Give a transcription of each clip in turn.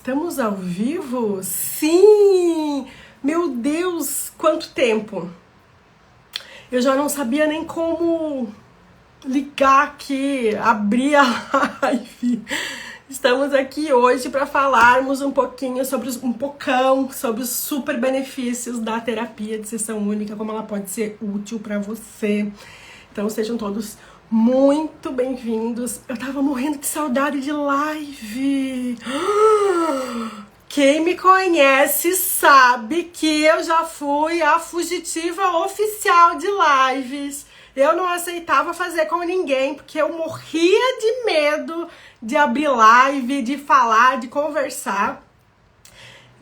Estamos ao vivo? Sim! Meu Deus, quanto tempo! Eu já não sabia nem como ligar aqui, abrir a live. Estamos aqui hoje para falarmos um pouquinho sobre sobre os super benefícios da terapia de sessão única, como ela pode ser útil para você. Então sejam todos muito bem-vindos. Eu tava morrendo de saudade de live. Quem me conhece sabe que eu já fui a fugitiva oficial de lives. Eu não aceitava fazer com ninguém, porque eu morria de medo de abrir live, de falar, de conversar.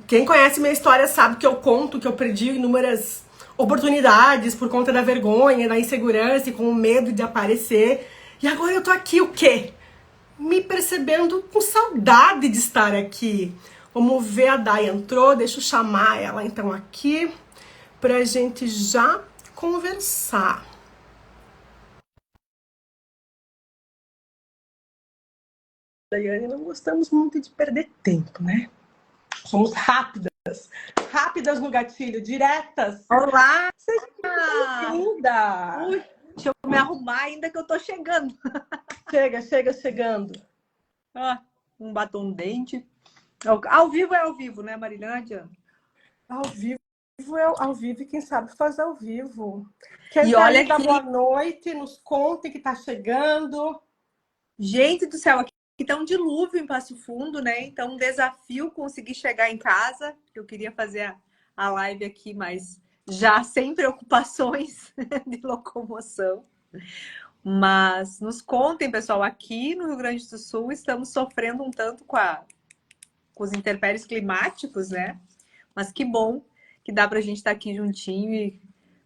Quem conhece minha história sabe que eu conto que eu perdi inúmeras oportunidades por conta da vergonha, da insegurança e com o medo de aparecer. E agora eu tô aqui, o quê? Me percebendo com saudade de estar aqui. Vamos ver, a Day entrou, deixa eu chamar ela então aqui pra gente já conversar. Daiane, não gostamos muito de perder tempo, né? Somos rápidas no gatilho, diretas. Olá! Seja bem-vinda! Ui, deixa eu me arrumar ainda que eu tô chegando. Chegando. Ó, um batom no dente. Ao vivo é ao vivo, né, Marília? Não adianta. Ao vivo é ao vivo e quem sabe fazer ao vivo. Quer E olha dar aqui, boa noite, nos conte que tá chegando. gente do céu, aqui tá um dilúvio em Passo Fundo, né? Então, um desafio conseguir chegar em casa. Eu queria fazer a live aqui, mas já sem preocupações de locomoção. Mas nos contem, pessoal, aqui no Rio Grande do Sul estamos sofrendo um tanto com os intempéries climáticos, né? Mas que bom que dá para a gente estar aqui juntinho e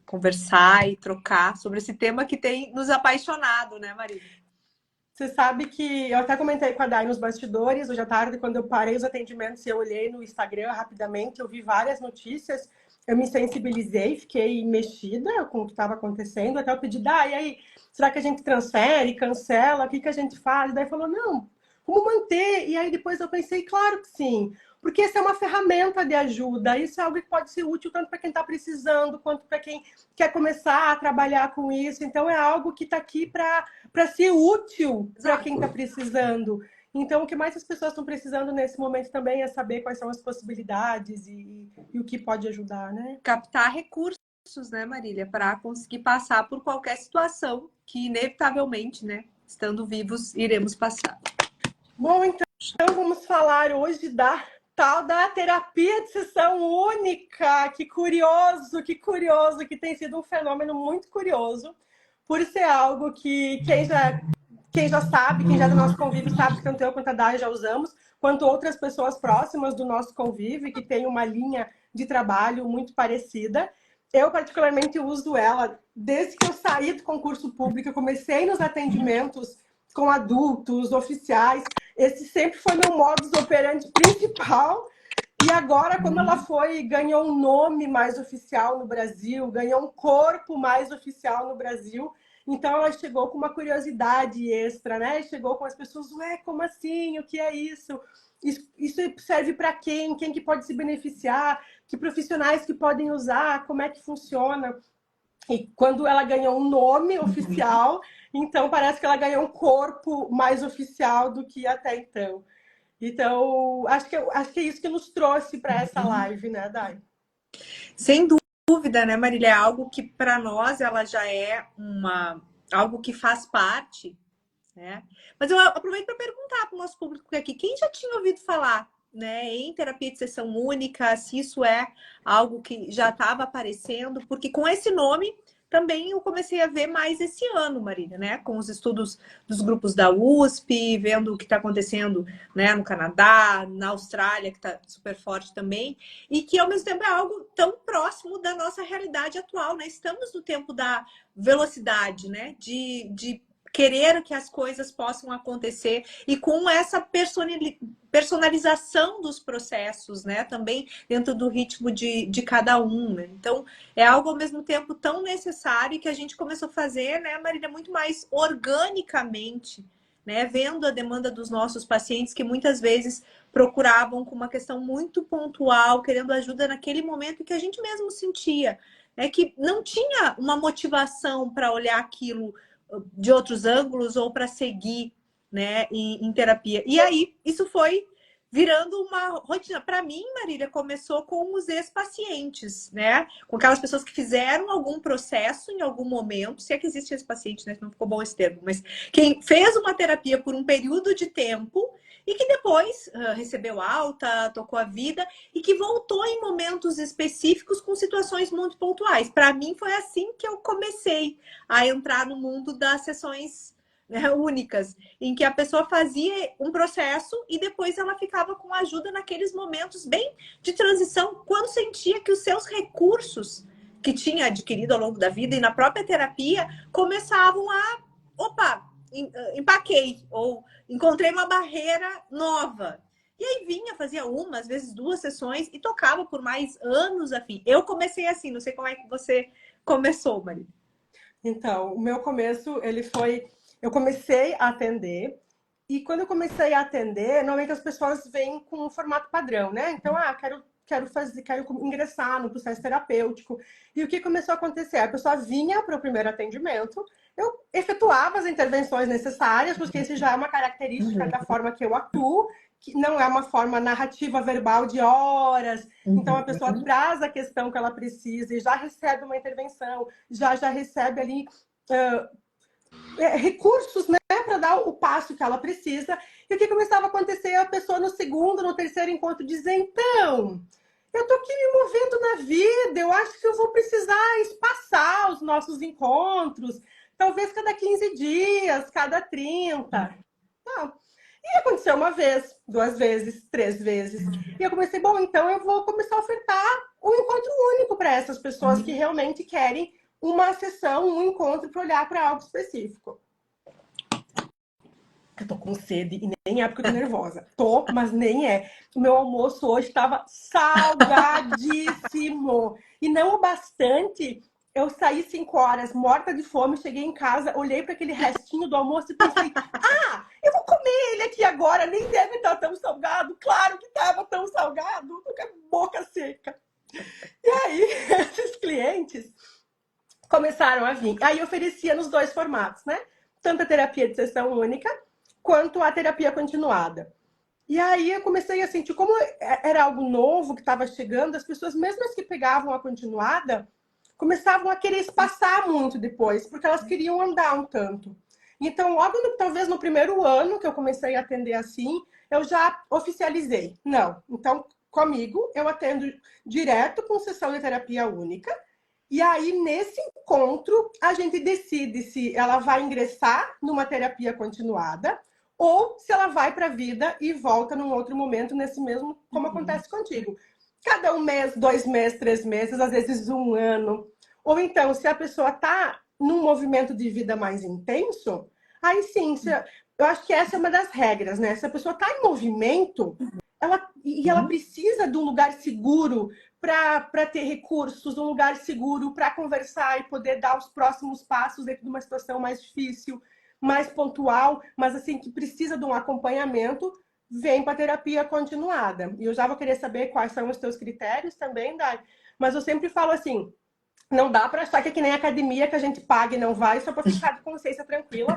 conversar e trocar sobre esse tema que tem nos apaixonado, né, Marília? Você sabe que eu até comentei com a Day nos bastidores, hoje à tarde, quando eu parei os atendimentos e eu olhei no Instagram rapidamente, eu vi várias notícias, eu me sensibilizei, fiquei mexida com o que estava acontecendo, até eu pedi, Day, e aí, será que a gente transfere, cancela, o que a gente faz? Daí falou, não, como manter? E aí depois eu pensei, claro que sim, porque essa é uma ferramenta de ajuda, isso é algo que pode ser útil tanto para quem está precisando, quanto para quem quer começar a trabalhar com isso, então é algo que está aqui para ser útil para quem está precisando. Então, o que mais as pessoas estão precisando nesse momento também é saber quais são as possibilidades e o que pode ajudar, né? Captar recursos, né, Marília, para conseguir passar por qualquer situação que, inevitavelmente, né, estando vivos, iremos passar. Bom, então vamos falar hoje da tal da terapia de sessão única. Que curioso, que tem sido um fenômeno muito curioso, por ser algo que quem já sabe, quem já é do nosso convívio sabe que tanto eu quanto a Day já usamos, quanto outras pessoas próximas do nosso convívio que tem uma linha de trabalho muito parecida. Eu, particularmente, uso ela desde que eu saí do concurso público, eu comecei nos atendimentos com adultos, oficiais. Esse sempre foi meu modus operandi principal. E agora, como ela ganhou um nome mais oficial no Brasil, ganhou um corpo mais oficial no Brasil, então ela chegou com uma curiosidade extra, né? Chegou com as pessoas, ué, como assim? O que é isso? Isso serve para quem? Quem que pode se beneficiar? Que profissionais que podem usar? Como é que funciona? E quando ela ganhou um nome oficial, então parece que ela ganhou um corpo mais oficial do que até então. Então, acho que é isso que nos trouxe para essa live, né, Day? Sem dúvida, né, Marília? É algo que para nós ela já é algo que faz parte, né? Mas eu aproveito para perguntar para o nosso público aqui, quem já tinha ouvido falar, né, em terapia de sessão única, se isso é algo que já estava aparecendo, porque com esse nome também eu comecei a ver mais esse ano, Marília, né? Com os estudos dos grupos da USP, vendo o que está acontecendo, né, no Canadá, na Austrália, que está super forte também, e que ao mesmo tempo é algo tão próximo da nossa realidade atual, né? Estamos no tempo da velocidade, né? De querer que as coisas possam acontecer e com essa personalização dos processos, né? Também dentro do ritmo de cada um, né? Então, é algo ao mesmo tempo tão necessário que a gente começou a fazer, né, Marília, muito mais organicamente, né? Vendo a demanda dos nossos pacientes que muitas vezes procuravam com uma questão muito pontual, querendo ajuda naquele momento que a gente mesmo sentia, né? Que não tinha uma motivação para olhar aquilo de outros ângulos ou para seguir, né, em terapia. E aí, isso foi virando uma rotina. Para mim, Marília, começou com os ex-pacientes, né? Com aquelas pessoas que fizeram algum processo em algum momento, se é que existe ex-paciente, né? Não ficou bom esse termo, mas quem fez uma terapia por um período de tempo e que depois recebeu alta, tocou a vida e que voltou em momentos específicos com situações muito pontuais. Para mim, foi assim que eu comecei a entrar no mundo das sessões, né, únicas, em que a pessoa fazia um processo e depois ela ficava com ajuda naqueles momentos bem de transição, quando sentia que os seus recursos que tinha adquirido ao longo da vida e na própria terapia começavam a, opa, empaquei, ou encontrei uma barreira nova. E aí vinha, fazia uma, às vezes duas sessões e tocava por mais anos a fim. Eu comecei assim, não sei como é que você começou, Maria. Então, o meu começo, ele foi... Eu comecei a atender, e quando eu comecei a atender, normalmente as pessoas vêm com um formato padrão, né? Então, quero ingressar no processo terapêutico. E o que começou a acontecer? A pessoa vinha para o primeiro atendimento, eu efetuava as intervenções necessárias, porque isso já é uma característica da forma que eu atuo, que não é uma forma narrativa verbal de horas. Então, a pessoa traz a questão que ela precisa e já recebe uma intervenção, já recebe ali recursos, né, para dar o passo que ela precisa. E o que começava a acontecer? A pessoa no segundo, no terceiro encontro dizer, então, eu tô aqui me movendo na vida, eu acho que eu vou precisar espaçar os nossos encontros, talvez cada 15 dias, cada 30. Não. E aconteceu uma vez, duas vezes, três vezes. E eu comecei, bom, então eu vou começar a ofertar um encontro único para essas pessoas que realmente querem uma sessão, um encontro para olhar para algo específico. Eu tô com sede e nem é porque eu tô nervosa. Tô, mas nem é. O meu almoço hoje estava salgadíssimo. E não o bastante, eu saí 5 horas morta de fome, cheguei em casa, olhei para aquele restinho do almoço e pensei, eu vou comer ele aqui agora, nem deve estar tão salgado. Claro que estava tão salgado, tô com a boca seca. E aí, esses clientes começaram a vir. Aí eu oferecia nos dois formatos, né? Tanto a terapia de sessão única, quanto a terapia continuada. E aí eu comecei a sentir, como era algo novo que estava chegando, as pessoas, mesmo as que pegavam a continuada, começavam a querer espaçar muito depois, porque elas queriam andar um tanto. Então, logo talvez no primeiro ano que eu comecei a atender assim, eu já oficializei. Não, então comigo eu atendo direto com sessão de terapia única. E aí, nesse encontro, a gente decide se ela vai ingressar numa terapia continuada ou se ela vai para a vida e volta num outro momento, nesse mesmo, como acontece contigo. Cada 1 mês, 2 meses, 3 meses, às vezes 1 ano. Ou então, se a pessoa está num movimento de vida mais intenso, aí sim, eu acho que essa é uma das regras, né? Se a pessoa está em movimento, ela precisa de um lugar seguro para ter recursos, um lugar seguro para conversar e poder dar os próximos passos dentro de uma situação mais difícil, mais pontual, mas assim, que precisa de um acompanhamento, vem para terapia continuada. E eu já vou querer saber quais são os teus critérios também, Dai. Mas eu sempre falo assim, não dá para achar que é que nem academia que a gente paga e não vai só para ficar de consciência tranquila.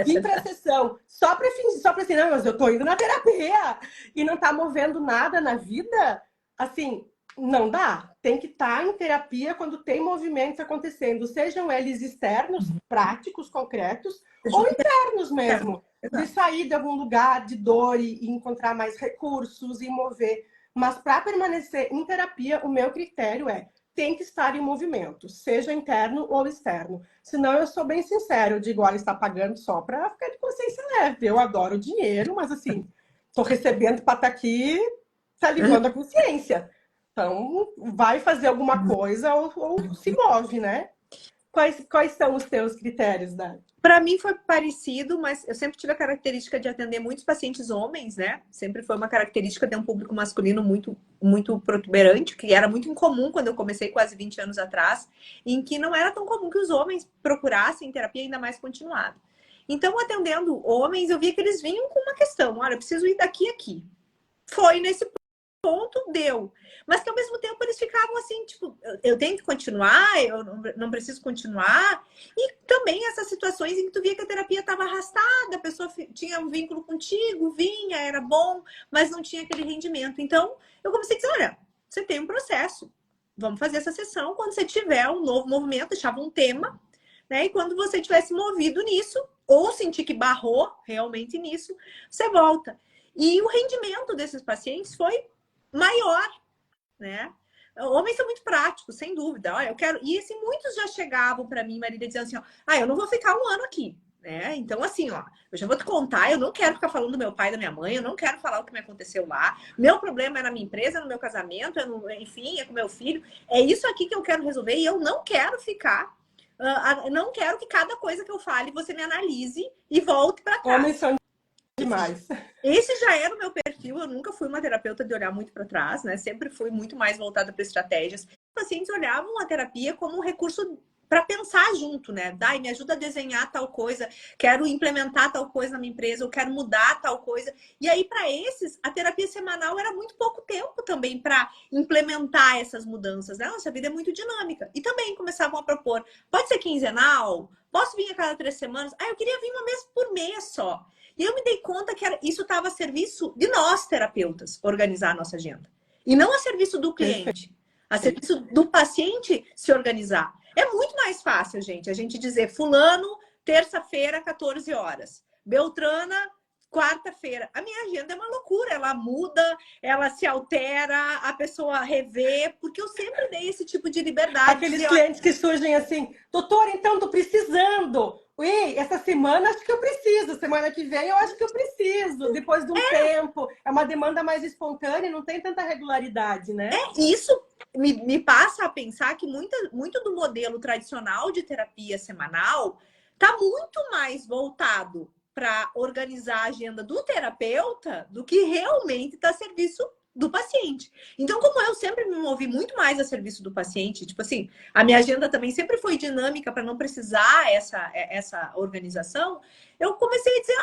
Vir para a sessão só para fingir, só para assim, não, mas eu tô indo na terapia e não tá movendo nada na vida, assim, não dá. Tem que estar em terapia quando tem movimentos acontecendo, sejam eles externos, práticos, concretos, ou internos mesmo. De sair de algum lugar de dor e encontrar mais recursos e mover. Mas para permanecer em terapia, o meu critério tem que estar em movimento, seja interno ou externo. Senão, eu sou bem sincero, eu digo, olha, está pagando só para ficar de consciência leve. Eu adoro dinheiro, mas assim, estou recebendo para estar aqui, tá limpando a consciência. Então, vai fazer alguma coisa ou se move, né? Quais são os teus critérios, Dani? Para mim foi parecido, mas eu sempre tive a característica de atender muitos pacientes homens, né? Sempre foi uma característica ter um público masculino muito protuberante, que era muito incomum quando eu comecei quase 20 anos atrás, em que não era tão comum que os homens procurassem terapia, ainda mais continuada. Então, atendendo homens, eu via que eles vinham com uma questão. Olha, eu preciso ir daqui a aqui. Foi nesse ponto, deu. Mas que ao mesmo tempo eles ficavam assim, tipo, eu tenho que continuar, eu não preciso continuar. E também essas situações em que tu via que a terapia estava arrastada, a pessoa tinha um vínculo contigo, vinha, era bom, mas não tinha aquele rendimento. Então, eu comecei a dizer, olha, você tem um processo, vamos fazer essa sessão quando você tiver um novo movimento, deixava um tema, né? E quando você tivesse movido nisso, ou sentir que barrou realmente nisso, você volta. E o rendimento desses pacientes foi maior, né? Homens são muito práticos, sem dúvida. Olha, eu quero. E assim, muitos já chegavam para mim, Marília, dizendo assim: ó, eu não vou ficar um ano aqui. Né? Então, assim, ó, eu já vou te contar, eu não quero ficar falando do meu pai e da minha mãe, eu não quero falar o que me aconteceu lá. Meu problema é na minha empresa, no meu casamento, enfim, é com meu filho. É isso aqui que eu quero resolver e eu não quero ficar. Não quero que cada coisa que eu fale você me analise e volte para trás. Homens são demais. Esse já era o meu perfil, eu nunca fui uma terapeuta de olhar muito para trás, né? Sempre fui muito mais voltada para estratégias. Os pacientes olhavam a terapia como um recurso para pensar junto, né? Dai, me ajuda a desenhar tal coisa, quero implementar tal coisa na minha empresa, eu quero mudar tal coisa. E aí, para esses, a terapia semanal era muito pouco tempo também para implementar essas mudanças, né? Nossa vida é muito dinâmica. E também começavam a propor, pode ser quinzenal? Posso vir a cada 3 semanas? Eu queria vir uma vez por mês só. E eu me dei conta que isso estava a serviço de nós, terapeutas, organizar a nossa agenda. E não a serviço do cliente. A serviço do paciente se organizar. É muito mais fácil, gente, a gente dizer fulano, terça-feira, 14 horas. Beltrana, quarta-feira. A minha agenda é uma loucura. Ela muda, ela se altera, a pessoa revê, porque eu sempre dei esse tipo de liberdade. Aqueles clientes que surgem assim, doutora, então, tô precisando. Ui, essa semana acho que eu preciso, semana que vem eu acho que eu preciso, depois de um tempo. É uma demanda mais espontânea, não tem tanta regularidade, né? Isso me passa a pensar que muito do modelo tradicional de terapia semanal está muito mais voltado para organizar a agenda do terapeuta do que realmente está a serviço do paciente. Então, como eu sempre me movi muito mais a serviço do paciente, tipo assim, a minha agenda também sempre foi dinâmica para não precisar essa organização, eu comecei a dizer,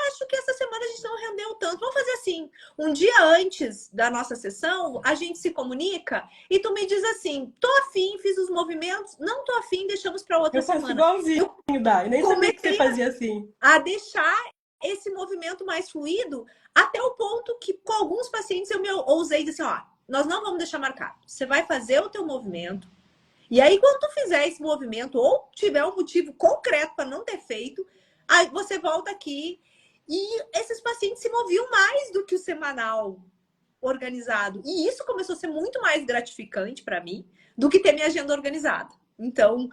acho que essa semana a gente não rendeu tanto. Vamos fazer assim, um dia antes da nossa sessão, a gente se comunica e tu me diz assim, tô afim, fiz os movimentos, não tô afim, deixamos para outra semana. Eu faço igualzinho, Dai. Nem sabia que você fazia assim. A deixar esse movimento mais fluido até o ponto que com alguns pacientes eu me ousei dizer assim, nós não vamos deixar marcado. Você vai fazer o teu movimento e aí quando tu fizer esse movimento ou tiver um motivo concreto para não ter feito, aí você volta aqui. E esses pacientes se moviam mais do que o semanal organizado. E isso começou a ser muito mais gratificante para mim do que ter minha agenda organizada. Então,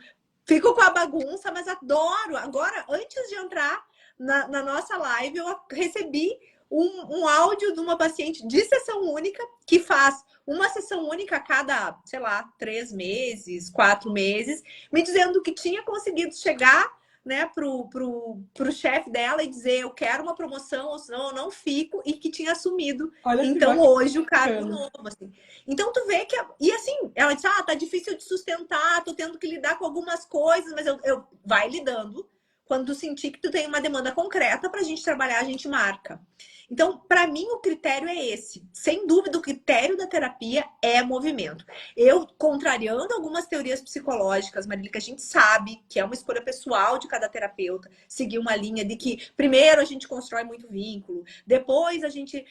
fico com a bagunça, mas adoro. Agora, antes de entrar na nossa live, eu recebi um áudio de uma paciente de sessão única que faz uma sessão única a cada, sei lá, 3 meses, 4 meses, me dizendo que tinha conseguido chegar, né, pro chefe dela e dizer eu quero uma promoção, ou senão eu não fico, e que tinha assumido. Olha, então hoje o cargo novo, assim. Então tu vê que e assim, ela disse: tá difícil de sustentar, tô tendo que lidar com algumas coisas, mas eu vai lidando. Quando tu sentir que tu tem uma demanda concreta pra gente trabalhar, a gente marca. Então, para mim, o critério é esse. Sem dúvida, o critério da terapia é movimento. Eu, contrariando algumas teorias psicológicas, Marília, que a gente sabe que é uma escolha pessoal de cada terapeuta, seguir uma linha de que primeiro a gente constrói muito vínculo, depois a gente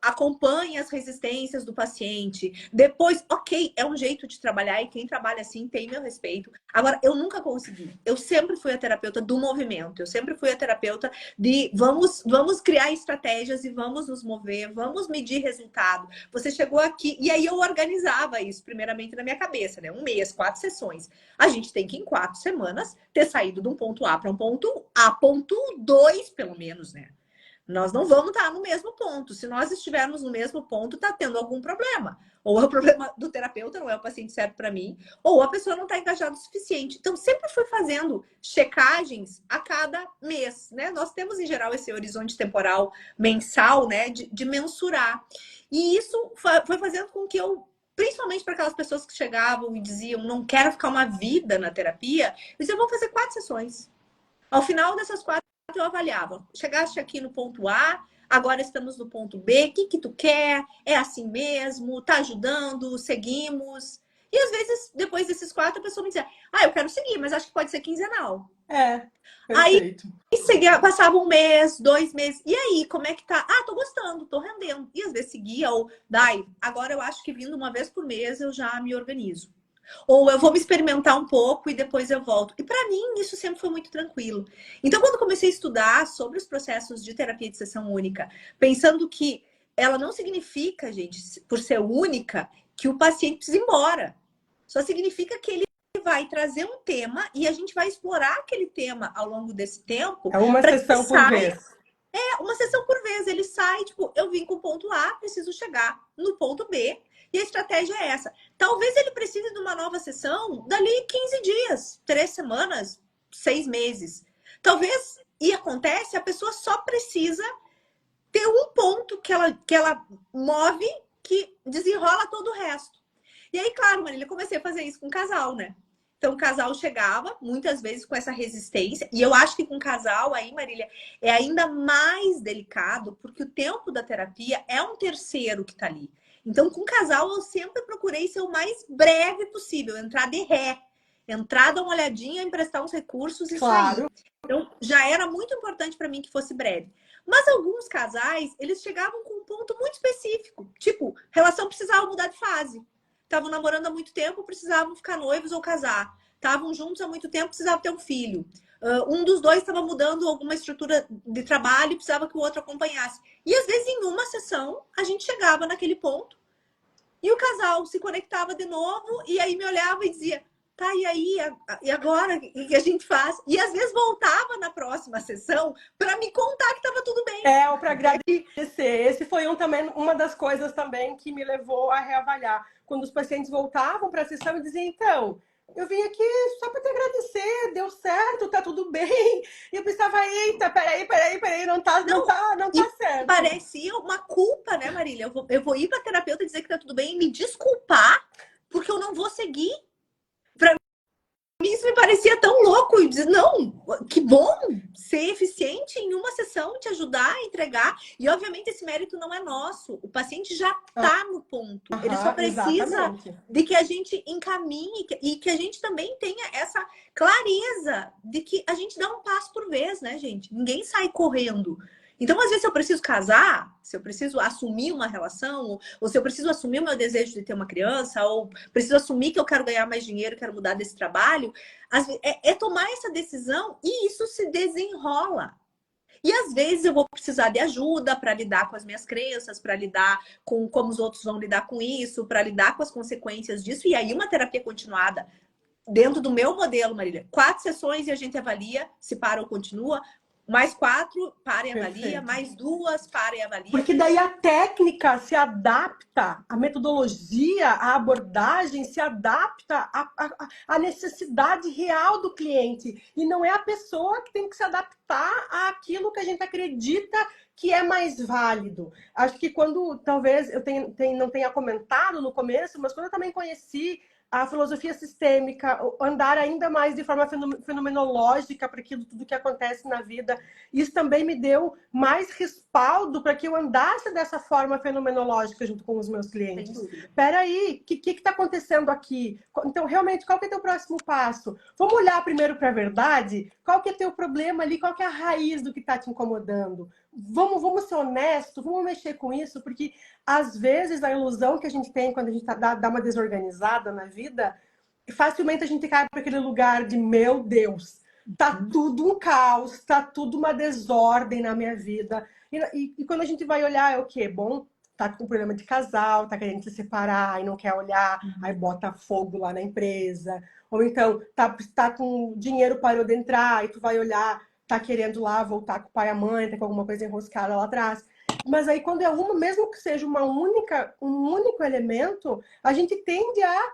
acompanha as resistências do paciente, depois, ok, é um jeito de trabalhar e quem trabalha assim tem meu respeito. Agora, eu nunca consegui. Eu sempre fui a terapeuta do movimento, eu sempre fui a terapeuta de vamos criar estratégias e vamos nos mover, vamos medir resultado. Você chegou aqui, e aí eu organizava isso, primeiramente na minha cabeça, né? 1 mês, 4 sessões. A gente tem que, em 4 semanas, ter saído de um ponto A para um ponto A, ponto 2, pelo menos, né? Nós não vamos estar no mesmo ponto. Se nós estivermos no mesmo ponto, está tendo algum problema. Ou é o problema do terapeuta, não é o paciente certo para mim, ou a pessoa não está engajada o suficiente. Então, sempre fui fazendo checagens a cada mês, né? Nós temos, em geral, esse horizonte temporal mensal, né? De mensurar. E isso foi fazendo com que eu, principalmente para aquelas pessoas que chegavam e diziam, não quero ficar uma vida na terapia, eu dizia, eu vou fazer 4 sessões. Ao final dessas 4, eu avaliava. Chegaste aqui no ponto A, agora estamos no ponto B. O que que tu quer? É assim mesmo? Tá ajudando? Seguimos? E às vezes, depois desses 4, a pessoa me dizia, eu quero seguir, mas acho que pode ser quinzenal. Aí Perfeito. seguia, passava 1 mês, 2 meses. E aí, como é que tá? Tô gostando, tô rendendo. E às vezes seguia, ou agora eu acho que vindo uma vez por mês eu já me organizo. Ou eu vou me experimentar um pouco e depois eu volto. E para mim, isso sempre foi muito tranquilo. Então, quando comecei a estudar sobre os processos de terapia de sessão única, pensando que ela não significa, gente, por ser única, que o paciente precisa ir embora. Só significa que ele vai trazer um tema e a gente vai explorar aquele tema ao longo desse tempo. É uma sessão por vez. Uma sessão por vez. Ele sai, tipo, eu vim com o ponto A, preciso chegar no ponto B. E a estratégia é essa. Talvez ele precise de uma nova sessão dali 15 dias, 3 semanas, 6 meses. Talvez, e acontece, a pessoa só precisa ter um ponto que ela move que desenrola todo o resto. E aí, claro, Marília, eu comecei a fazer isso com o casal, né? Então, o casal chegava, muitas vezes, com essa resistência. E eu acho que com o casal, aí, Marília, é ainda mais delicado, porque o tempo da terapia é um terceiro que tá ali. Então, com o casal, eu sempre procurei ser o mais breve possível. Entrar de ré. Entrar, dar uma olhadinha, emprestar uns recursos e sair. Então, já era muito importante para mim que fosse breve. Mas alguns casais, eles chegavam com um ponto muito específico. Tipo, relação precisava mudar de fase. Estavam namorando há muito tempo, precisavam ficar noivos ou casar. Estavam juntos há muito tempo, precisavam ter um filho. Um dos dois estava mudando alguma estrutura de trabalho e precisava que o outro acompanhasse. E às vezes, em uma sessão, a gente chegava naquele ponto e o casal se conectava de novo e aí me olhava e dizia, tá, e aí? E agora? O que a gente faz? E às vezes voltava na próxima sessão para me contar que estava tudo bem. Ou para agradecer. Esse foi uma das coisas também que me levou a reavaliar. Quando os pacientes voltavam para a sessão e diziam, então, eu vim aqui só para te agradecer, deu certo, tá tudo bem. E eu pensava, eita, peraí, não tá certo. Parecia uma culpa, né, Marília? Eu vou ir para terapeuta dizer que tá tudo bem e me desculpar porque eu não vou seguir. Para mim isso me parecia tão louco. E dizer, não, que bom ser eficiente em uma sessão, te ajudar a entregar. E obviamente esse mérito não é nosso. O paciente já tá no ponto. Ele só precisa exatamente. de que a gente encaminhe e que a gente também tenha essa clareza de que a gente dá um passo por vez, né, gente? Ninguém sai correndo. Então, às vezes, se eu preciso casar, se eu preciso assumir uma relação, ou se eu preciso assumir o meu desejo de ter uma criança, ou preciso assumir que eu quero ganhar mais dinheiro, quero mudar desse trabalho, é tomar essa decisão e isso se desenrola. E às vezes eu vou precisar de ajuda para lidar com as minhas crenças, para lidar com como os outros vão lidar com isso, para lidar com as consequências disso. E aí, uma terapia continuada dentro do meu modelo, Marília, 4 sessões e a gente avalia se para ou continua. Mais 4, para e avalia. Perfeito. Mais 2, para e avalia. Porque daí a técnica se adapta, a metodologia, a abordagem se adapta à necessidade real do cliente. E não é a pessoa que tem que se adaptar àquilo que a gente acredita que é mais válido. Acho que quando, talvez, eu não tenha comentado no começo, mas quando eu também conheci a filosofia sistêmica, andar ainda mais de forma fenomenológica para aquilo tudo que acontece na vida. Isso também me deu mais respaldo para que eu andasse dessa forma fenomenológica junto com os meus clientes. Espera aí, o que está acontecendo aqui? Então, realmente, qual que é teu próximo passo? Vamos olhar primeiro para a verdade? Qual que é teu problema ali? Qual que é a raiz do que está te incomodando? Vamos ser honestos, vamos mexer com isso, porque às vezes a ilusão que a gente tem quando a gente dá uma desorganizada na vida, facilmente a gente cai para aquele lugar de, meu Deus, tá tudo um caos, tá tudo uma desordem na minha vida. E quando a gente vai olhar, é o quê? Bom, tá com problema de casal, tá querendo se separar e não quer olhar, aí bota fogo lá na empresa. Ou então, tá com dinheiro parou de entrar, e tu vai olhar, tá querendo lá voltar com o pai e a mãe, tá com alguma coisa enroscada lá atrás. Mas aí, quando é mesmo que seja um único elemento, a gente tende a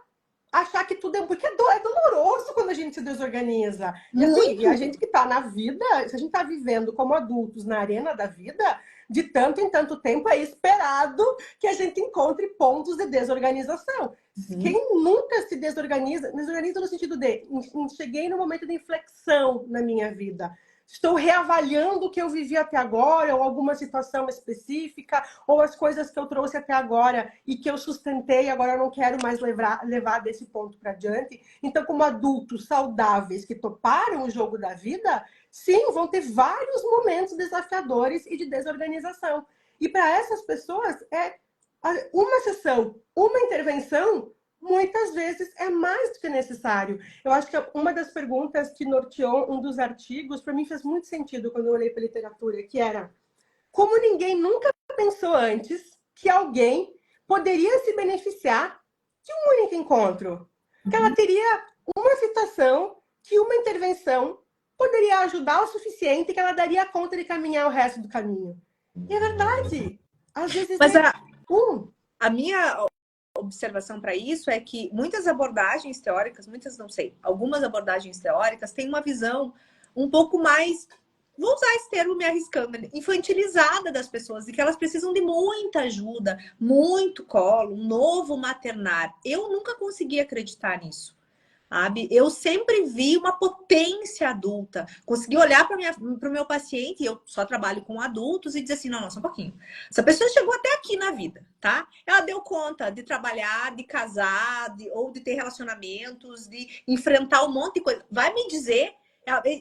achar que tudo é... Porque é doloroso quando a gente se desorganiza. E assim, a gente que tá na vida, se a gente tá vivendo como adultos na arena da vida, de tanto em tanto tempo é esperado que a gente encontre pontos de desorganização. Quem nunca se desorganiza no sentido de cheguei no momento de inflexão na minha vida. estou reavaliando o que eu vivi até agora, ou alguma situação específica, ou as coisas que eu trouxe até agora e que eu sustentei, agora eu não quero mais levar desse ponto para diante. Então, como adultos saudáveis que toparam o jogo da vida, sim, vão ter vários momentos desafiadores e de desorganização. E para essas pessoas, uma sessão, uma intervenção, muitas vezes é mais do que necessário. Eu acho que uma das perguntas que norteou um dos artigos, para mim fez muito sentido quando eu olhei para a literatura, que era: como ninguém nunca pensou antes que alguém poderia se beneficiar de um único encontro? Que ela teria uma situação, que uma intervenção poderia ajudar o suficiente que ela daria conta de caminhar o resto do caminho. E é verdade. Às vezes Mas a minha observação para isso é que muitas abordagens teóricas, algumas abordagens teóricas têm uma visão um pouco mais, vou usar esse termo me arriscando, infantilizada das pessoas, e que elas precisam de muita ajuda, muito colo, um novo maternar. Eu nunca consegui acreditar nisso. Sabe? Eu sempre vi uma potência adulta. Consegui olhar para o meu paciente, eu só trabalho com adultos, e dizer assim: não, só um pouquinho. Essa pessoa chegou até aqui na vida, tá? Ela deu conta de trabalhar, de casar, ou de ter relacionamentos, de enfrentar um monte de coisa. Vai me dizer,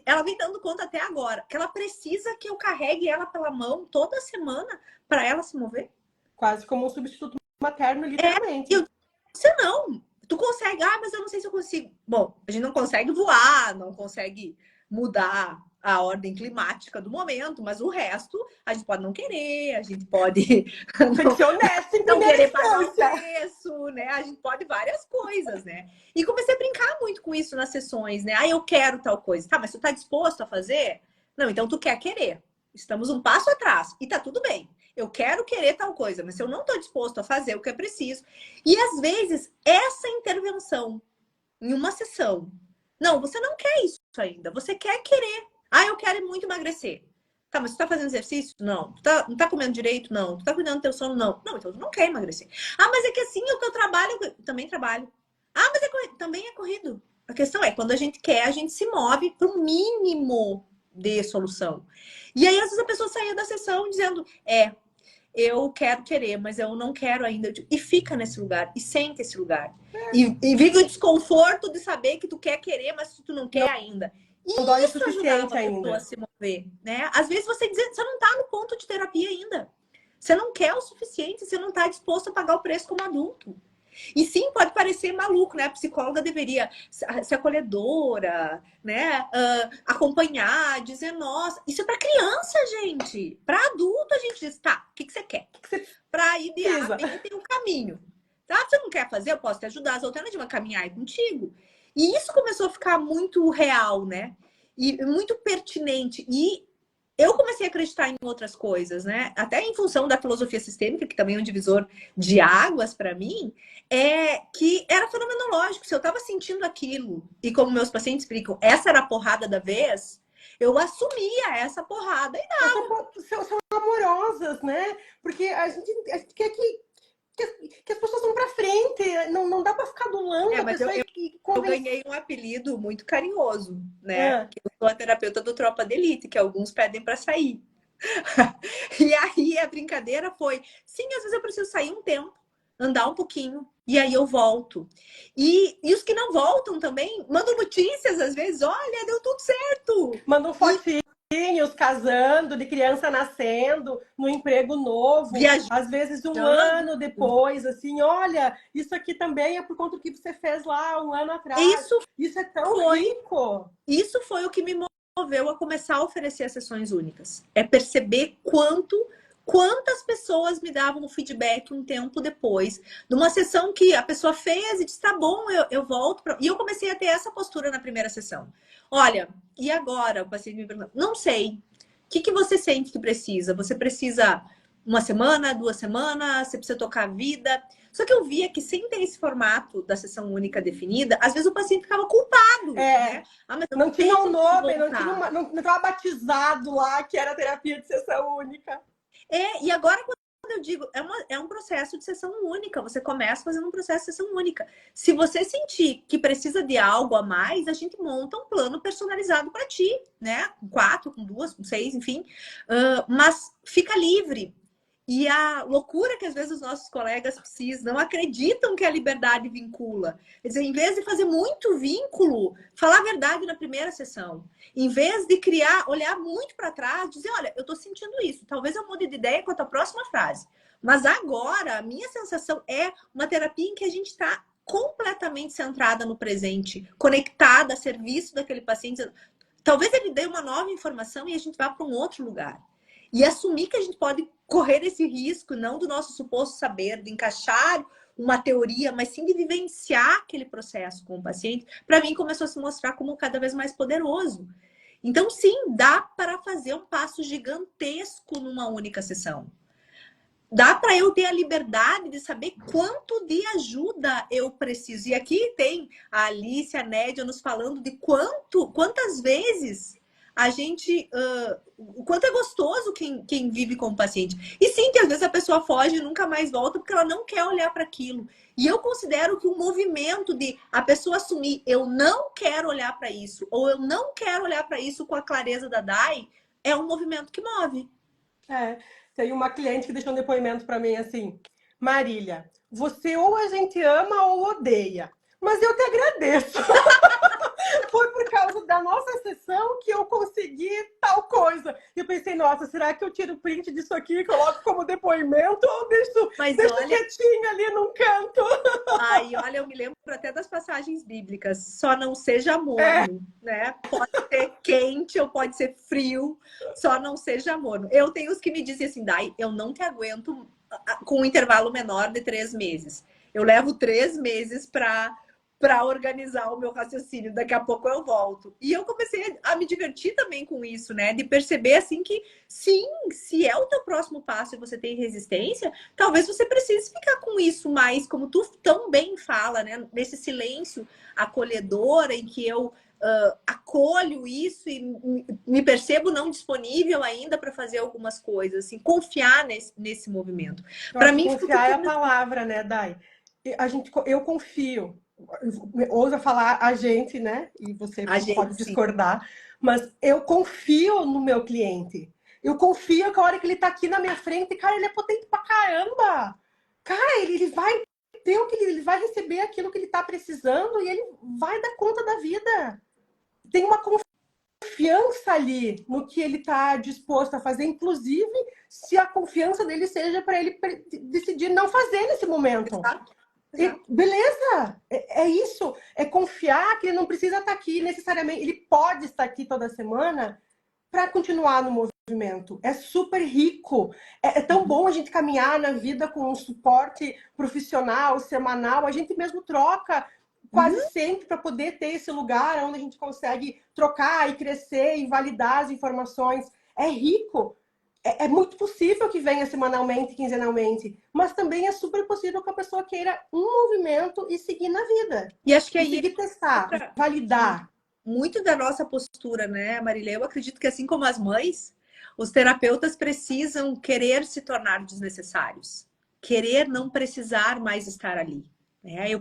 ela vem dando conta até agora, que ela precisa que eu carregue ela pela mão toda semana para ela se mover? Quase como um substituto materno, literalmente. Eu disse: não. Tu consegue, mas eu não sei se eu consigo. Bom, a gente não consegue voar, não consegue mudar a ordem climática do momento, mas o resto a gente pode não querer, a gente pode Tem que ser honesto em não querer pagar o instância. preço, né? A gente pode várias coisas, né? E comecei a brincar muito com isso nas sessões, né? Eu quero tal coisa. Tá, mas tu tá disposto a fazer? Não, então tu quer querer. Estamos um passo atrás e tá tudo bem. Eu quero querer tal coisa, mas se eu não estou disposto a fazer o que é preciso. E às vezes, essa intervenção em uma sessão. Não, você não quer isso ainda. Você quer querer. Eu quero muito emagrecer. Tá, mas você tá fazendo exercício? Não. Tu não tá comendo direito? Não. Tu tá cuidando do teu sono? Não. Não, então tu não quer emagrecer. Mas é que assim, o teu trabalho... Eu também trabalho. Mas é corrido. Também é corrido. A questão é, quando a gente quer, a gente se move para o mínimo de solução. E aí, às vezes, a pessoa saía da sessão dizendo: eu quero querer, mas eu não quero ainda. E fica nesse lugar, e sente esse lugar. E vive o desconforto de saber que tu quer querer, mas tu não quer ainda. E Não dói o isso ajudava a suficiente pessoa ainda. a se mover, né? Às vezes você não tá no ponto de terapia ainda. Você não quer o suficiente, você não tá disposto a pagar o preço como adulto. E sim, pode parecer maluco, né? A psicóloga deveria ser acolhedora, né? Acompanhar, dizer: nossa, isso é para criança, gente. Para adulto, a gente diz: tá, o que você quer? Para ir de A a B tem um caminho. Tá? Se você não quer fazer, eu posso te ajudar. As alternativas, caminhar aí contigo. E isso começou a ficar muito real, né? E muito pertinente. E eu comecei a acreditar em outras coisas, né? Até em função da filosofia sistêmica, que também é um divisor de águas para mim, que era fenomenológico. Se eu estava sentindo aquilo, e como meus pacientes explicam, essa era a porrada da vez, eu assumia essa porrada e dava. São amorosas, né? Porque a gente quer que as pessoas vão para frente, não dá para ficar adulando a Mas pessoa eu ganhei um apelido muito carinhoso, né? Que eu sou a terapeuta do Tropa de Elite, que alguns pedem para sair. E aí a brincadeira foi: sim, às vezes eu preciso sair um tempo, andar um pouquinho, e aí eu volto. E os que não voltam também mandam notícias, às vezes: olha, deu tudo certo. Mandam fotinhos casando, de criança nascendo, no emprego novo, Viajando. às vezes um ano depois, assim: olha, isso aqui também é por conta do que você fez lá um ano atrás. Isso é tão rico. Isso foi o que me moveu a começar a oferecer as sessões únicas. É perceber quantas pessoas me davam um feedback um tempo depois de uma sessão que a pessoa fez e disse: tá bom, eu volto. E eu comecei a ter essa postura na primeira sessão. Olha, e agora? O paciente me perguntou: não sei. O que você sente que precisa? Você precisa uma semana, 2 semanas? Você precisa tocar a vida? Só que eu via que sem ter esse formato da sessão única definida, às vezes o paciente ficava culpado. Né? Mas não tinha um nome, não estava batizado lá que era terapia de sessão única. E agora, quando eu digo, é um processo de sessão única. Você começa fazendo um processo de sessão única. Se você sentir que precisa de algo a mais, a gente monta um plano personalizado para ti, né? Com 4, com 2, com 6, enfim. Mas fica livre. E a loucura que às vezes os nossos colegas precisam, não acreditam que a liberdade vincula. Quer dizer, em vez de fazer muito vínculo, falar a verdade na primeira sessão. Em vez de criar, olhar muito para trás, dizer, olha, eu estou sentindo isso, talvez eu mude de ideia quanto à próxima frase. Mas agora, a minha sensação é uma terapia em que a gente está completamente centrada no presente, conectada a serviço daquele paciente. Talvez ele dê uma nova informação e a gente vá para um outro lugar. E assumir que a gente pode correr esse risco, não do nosso suposto saber, de encaixar uma teoria, mas sim de vivenciar aquele processo com o paciente, para mim começou a se mostrar como cada vez mais poderoso. Então, sim, dá para fazer um passo gigantesco numa única sessão. Dá para eu ter a liberdade de saber quanto de ajuda eu preciso. E aqui tem a Alice, a Nédia nos falando de quantas vezes a gente... o quanto é gostoso quem vive com o paciente. E sim, que às vezes a pessoa foge e nunca mais volta porque ela não quer olhar para aquilo. E eu considero que o movimento de a pessoa assumir eu não quero olhar para isso, ou eu não quero olhar para isso com a clareza da Dai, é um movimento que move. Tem uma cliente que deixou um depoimento para mim assim: Marília, você ou a gente ama ou odeia, mas eu te agradeço. Foi por causa da nossa sessão que eu consegui tal coisa. E eu pensei, nossa, será que eu tiro print disso aqui e coloco como depoimento ou deixo quietinho ali num canto? Ai, olha, eu me lembro até das passagens bíblicas. Só não seja morno, né? Pode ser quente ou pode ser frio, só não seja morno. Eu tenho os que me dizem assim, Dai, eu não te aguento com um intervalo menor de 3 meses. Eu levo 3 meses para organizar o meu raciocínio. Daqui a pouco eu volto. E eu comecei a me divertir também com isso, né? De perceber, assim, que sim, se é o teu próximo passo e você tem resistência, talvez você precise ficar com isso mais, como tu tão bem fala, né? Nesse silêncio acolhedor em que eu acolho isso e me percebo não disponível ainda para fazer algumas coisas, assim, confiar nesse movimento. Para mim, confiar é a palavra, né, Dai? Eu confio. Ousa falar a gente, né? E você pode discordar, mas eu confio no meu cliente. Eu confio que a hora que ele tá aqui na minha frente, cara, ele é potente pra caramba. Cara, ele vai ter o que ele vai receber aquilo que ele tá precisando e ele vai dar conta da vida. Tem uma confiança ali no que ele tá disposto a fazer, inclusive se a confiança dele seja para ele decidir não fazer nesse momento. Exato. Beleza, é isso, é confiar que ele não precisa estar aqui necessariamente, ele pode estar aqui toda semana para continuar no movimento. É super rico, é tão bom a gente caminhar na vida com um suporte profissional, semanal, a gente mesmo troca quase sempre para poder ter esse lugar onde a gente consegue trocar e crescer e validar as informações. É rico. É muito possível que venha semanalmente, quinzenalmente, mas também é super possível que a pessoa queira um movimento e seguir na vida. E acho que aí seguir testar, validar. Muito da nossa postura, né, Marília? Eu acredito que assim como as mães, os terapeutas precisam querer se tornar desnecessários. Querer não precisar mais estar ali.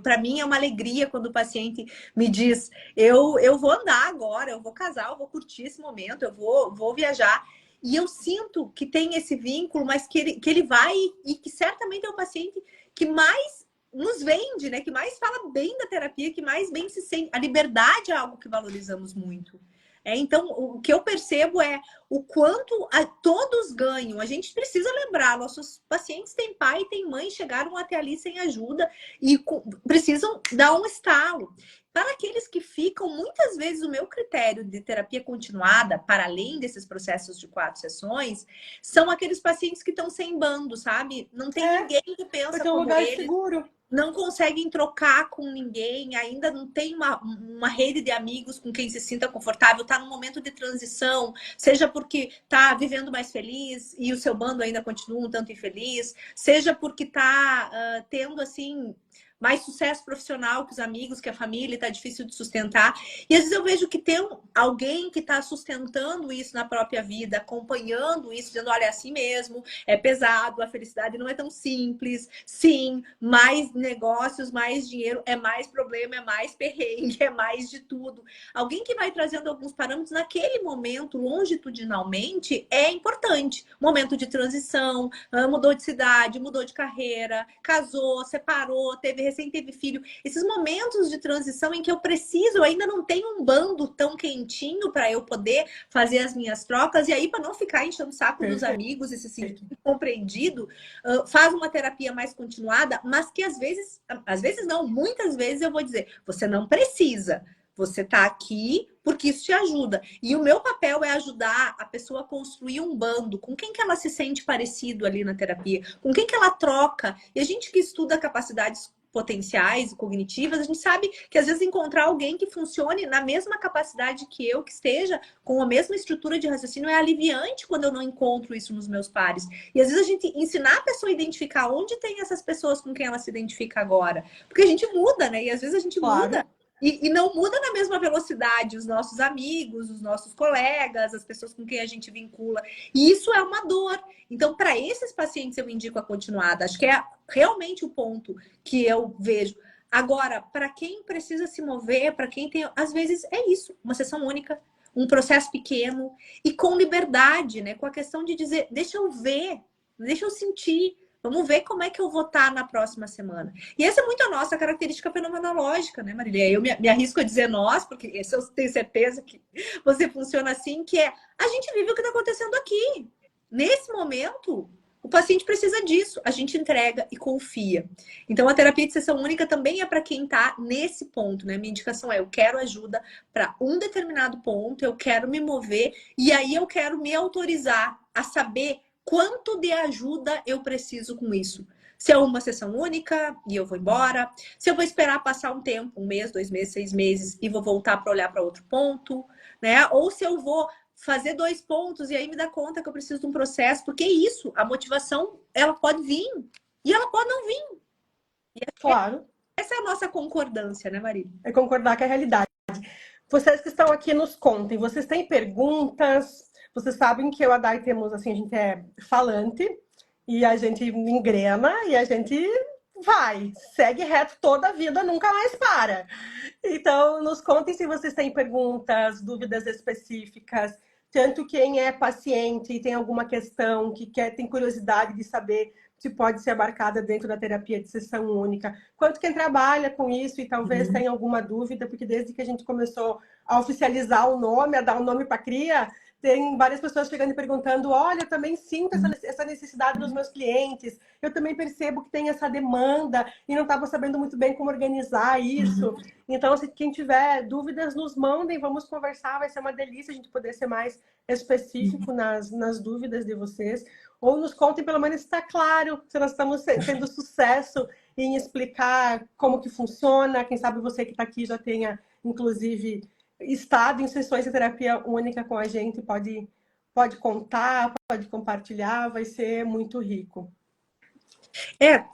Para mim é uma alegria quando o paciente me diz, eu vou andar agora, eu vou casar, eu vou curtir esse momento, eu vou viajar. E eu sinto que tem esse vínculo, mas que ele vai e que certamente é o paciente que mais nos vende, né? Que mais fala bem da terapia, que mais bem se sente. A liberdade é algo que valorizamos muito. Então, o que eu percebo é o quanto todos ganham. A gente precisa lembrar, nossos pacientes têm pai e têm mãe, chegaram até ali sem ajuda e precisam dar um estalo. Para aqueles que ficam, muitas vezes o meu critério de terapia continuada, para além desses processos de 4 sessões, são aqueles pacientes que estão sem bando, sabe? Não tem ninguém que pensa como um lugar eles. Seguro. Não conseguem trocar com ninguém, ainda não tem uma rede de amigos com quem se sinta confortável, está num momento de transição, seja porque está vivendo mais feliz e o seu bando ainda continua um tanto infeliz, seja porque está tendo, assim, mais sucesso profissional que os amigos, que a família, tá difícil de sustentar. E às vezes eu vejo que tem alguém que está sustentando isso na própria vida, acompanhando isso, dizendo, olha, é assim mesmo, é pesado, a felicidade não é tão simples. Sim, mais negócios, mais dinheiro, é mais problema, é mais perrengue, é mais de tudo. Alguém que vai trazendo alguns parâmetros naquele momento, longitudinalmente, é importante. Momento de transição, mudou de cidade, mudou de carreira, casou, separou, recém teve filho. Esses momentos de transição em que eu preciso, eu ainda não tenho um bando tão quentinho para eu poder fazer as minhas trocas, e aí para não ficar enchendo o saco dos amigos e se sentir compreendido, faz uma terapia mais continuada, mas que às vezes não, muitas vezes eu vou dizer, você não precisa. Você tá aqui porque isso te ajuda. E o meu papel é ajudar a pessoa a construir um bando. Com quem que ela se sente parecido ali na terapia? Com quem que ela troca? E a gente que estuda capacidades potenciais e cognitivas, a gente sabe que às vezes encontrar alguém que funcione na mesma capacidade que eu, que esteja com a mesma estrutura de raciocínio, é aliviante quando eu não encontro isso nos meus pares. E às vezes a gente ensinar a pessoa a identificar onde tem essas pessoas com quem ela se identifica agora. Porque a gente muda, né? E às vezes a gente muda. E não muda na mesma velocidade os nossos amigos, os nossos colegas, as pessoas com quem a gente vincula. E isso é uma dor. Então, para esses pacientes, eu indico a continuada. Acho que é realmente o ponto que eu vejo. Agora, para quem precisa se mover, para quem tem... Às vezes é isso, uma sessão única, um processo pequeno e com liberdade, né? Com a questão de dizer, deixa eu ver, deixa eu sentir. Vamos ver como é que eu vou estar na próxima semana. E essa é muito a nossa característica fenomenológica, né, Marília? Eu me arrisco a dizer nós, porque esse eu tenho certeza que você funciona assim, que é a gente vive o que está acontecendo aqui. Nesse momento, o paciente precisa disso. A gente entrega e confia. Então, a terapia de sessão única também é para quem está nesse ponto, né? Minha indicação é, eu quero ajuda para um determinado ponto, eu quero me mover, e aí eu quero me autorizar a saber quanto de ajuda eu preciso com isso. Se é uma sessão única e eu vou embora, se eu vou esperar passar um tempo, 1 mês, 2 meses, 6 meses, e vou voltar para olhar para outro ponto, né? Ou se eu vou fazer 2 pontos e aí me dar conta que eu preciso de um processo, porque isso, a motivação, ela pode vir e ela pode não vir. Claro. Essa é a nossa concordância, né, Marília? É concordar com a realidade. Vocês que estão aqui nos contem, vocês têm perguntas? Vocês sabem que eu e a Dai temos, assim, a gente é falante e a gente engrena e a gente vai, segue reto toda a vida, nunca mais para. Então, nos contem se vocês têm perguntas, dúvidas específicas, tanto quem é paciente e tem alguma questão que tem curiosidade de saber se pode ser abarcada dentro da terapia de sessão única, quanto quem trabalha com isso e talvez tenha alguma dúvida, porque desde que a gente começou a oficializar o nome, a dar um nome para a cria, tem várias pessoas chegando e perguntando, olha, eu também sinto essa necessidade nos meus clientes, eu também percebo que tem essa demanda e não estava sabendo muito bem como organizar isso. Então, se quem tiver dúvidas, nos mandem, vamos conversar, vai ser uma delícia a gente poder ser mais específico nas dúvidas de vocês. Ou nos contem, pelo menos, se está claro, se nós estamos tendo sucesso em explicar como que funciona. Quem sabe você que está aqui já tenha, inclusive, estado em sessões de terapia única com a gente, pode contar, pode compartilhar, vai ser muito rico.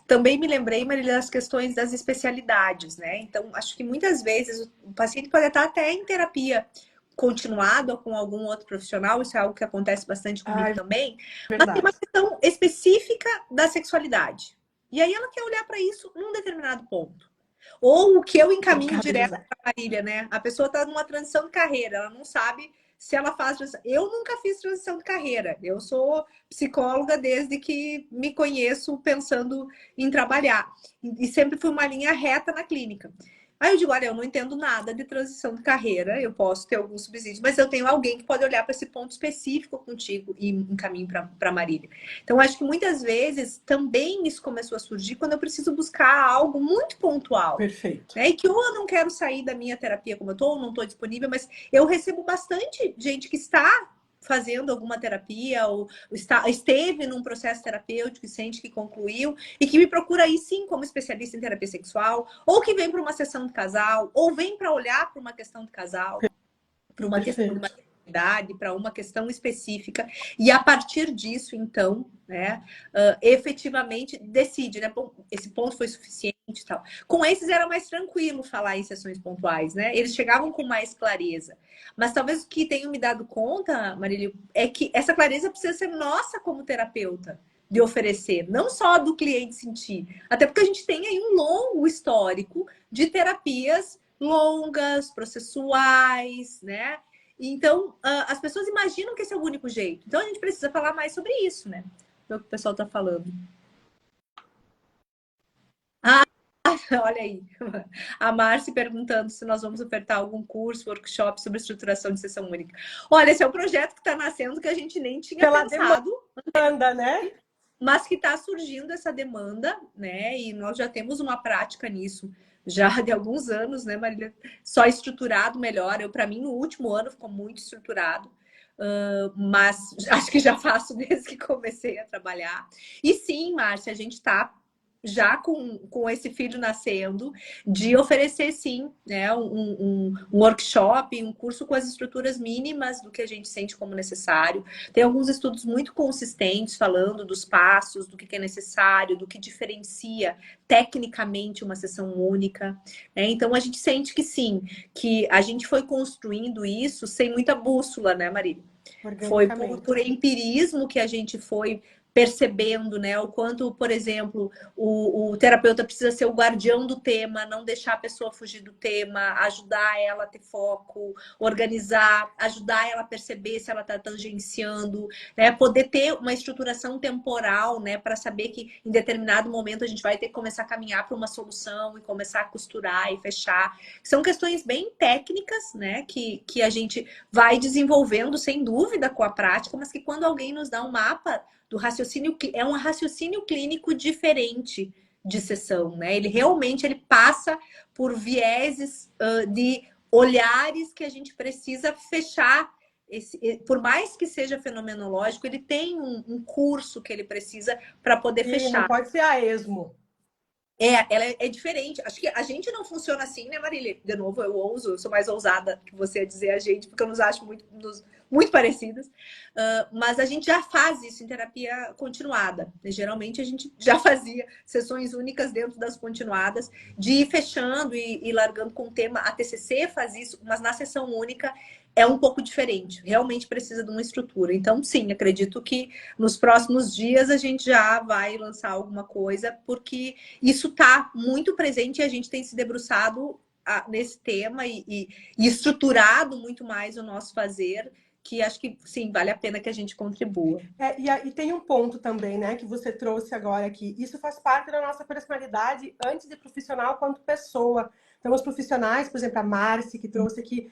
Também me lembrei, Marília, das questões das especialidades, né? Então, acho que muitas vezes o paciente pode estar até em terapia continuado com algum outro profissional, isso é algo que acontece bastante comigo também, mas tem uma questão específica da sexualidade. E aí ela quer olhar para isso num determinado ponto. Ou o que eu encaminho direto para a Marília, né? A pessoa está numa transição de carreira, ela não sabe se ela faz transição. Eu nunca fiz transição de carreira. Eu sou psicóloga desde que me conheço pensando em trabalhar. E sempre fui uma linha reta na clínica. Aí eu digo, olha, eu não entendo nada de transição de carreira, eu posso ter alguns subsídios, mas eu tenho alguém que pode olhar para esse ponto específico contigo e encaminho para Marília. Então, acho que muitas vezes também isso começou a surgir quando eu preciso buscar algo muito pontual. Perfeito. Né? E que ou eu não quero sair da minha terapia como eu estou, ou não estou disponível, mas eu recebo bastante gente que está fazendo alguma terapia ou esteve num processo terapêutico e sente que concluiu e que me procura aí sim como especialista em terapia sexual, ou que vem para uma sessão de casal, ou vem para olhar para uma questão de casal, para uma questão para uma questão específica, e a partir disso, então, né, efetivamente decide, né? Bom, esse ponto foi suficiente e tal. Com esses era mais tranquilo falar em sessões pontuais, né? Eles chegavam com mais clareza. Mas talvez o que tenho me dado conta, Marília, é que essa clareza precisa ser nossa como terapeuta de oferecer, não só do cliente sentir. Até porque a gente tem aí um longo histórico de terapias longas, processuais, né? Então, as pessoas imaginam que esse é o único jeito. Então, a gente precisa falar mais sobre isso, né? É o que o pessoal está falando. Ah, olha aí. A Márcia perguntando se nós vamos ofertar algum curso, workshop sobre estruturação de sessão única. Olha, esse é um projeto que está nascendo que a gente nem tinha Pela pensado. demanda, né? Mas que está surgindo essa demanda, né? E nós já temos uma prática nisso já de alguns anos, né, Marília? Só estruturado melhor. Eu, para mim, no último ano ficou muito estruturado, mas acho que já faço desde que comecei a trabalhar. E sim, Márcia, a gente está já com esse filho nascendo, de oferecer, sim, né, um workshop, um curso com as estruturas mínimas do que a gente sente como necessário. Tem alguns estudos muito consistentes falando dos passos, do que é necessário, do que diferencia tecnicamente uma sessão única, né? Então, a gente sente que sim, que a gente foi construindo isso sem muita bússola, né, Marília? Foi por empirismo que a gente foi percebendo, né, o quanto, por exemplo, o terapeuta precisa ser o guardião do tema, não deixar a pessoa fugir do tema, ajudar ela a ter foco, organizar, ajudar ela a perceber se ela está tangenciando, né, poder ter uma estruturação temporal, né, para saber que em determinado momento a gente vai ter que começar a caminhar para uma solução e começar a costurar e fechar. São questões bem técnicas, né, que a gente vai desenvolvendo sem dúvida com a prática, mas que quando alguém nos dá um mapa do raciocínio, é um raciocínio clínico diferente de sessão, né? Ele realmente passa por vieses de olhares que a gente precisa fechar. Por mais que seja fenomenológico, ele tem um curso que ele precisa para poder fechar. Não pode ser a esmo. Ela é diferente. Acho que a gente não funciona assim, né, Marília? De novo, eu sou mais ousada que você a dizer a gente, porque eu nos acho muito parecidas. Mas a gente já faz isso em terapia continuada. Geralmente a gente já fazia sessões únicas dentro das continuadas, de ir fechando e largando com o tema. A TCC faz isso, mas na sessão única é um pouco diferente. Realmente precisa de uma estrutura. Então, sim, acredito que nos próximos dias a gente já vai lançar alguma coisa, porque isso está muito presente e a gente tem se debruçado nesse tema e estruturado muito mais o nosso fazer, que acho que, sim, vale a pena que a gente contribua. E tem um ponto também, né, que você trouxe agora aqui. Isso faz parte da nossa personalidade, antes de profissional, quanto pessoa. Então, os profissionais, por exemplo, a Márcia, que trouxe aqui,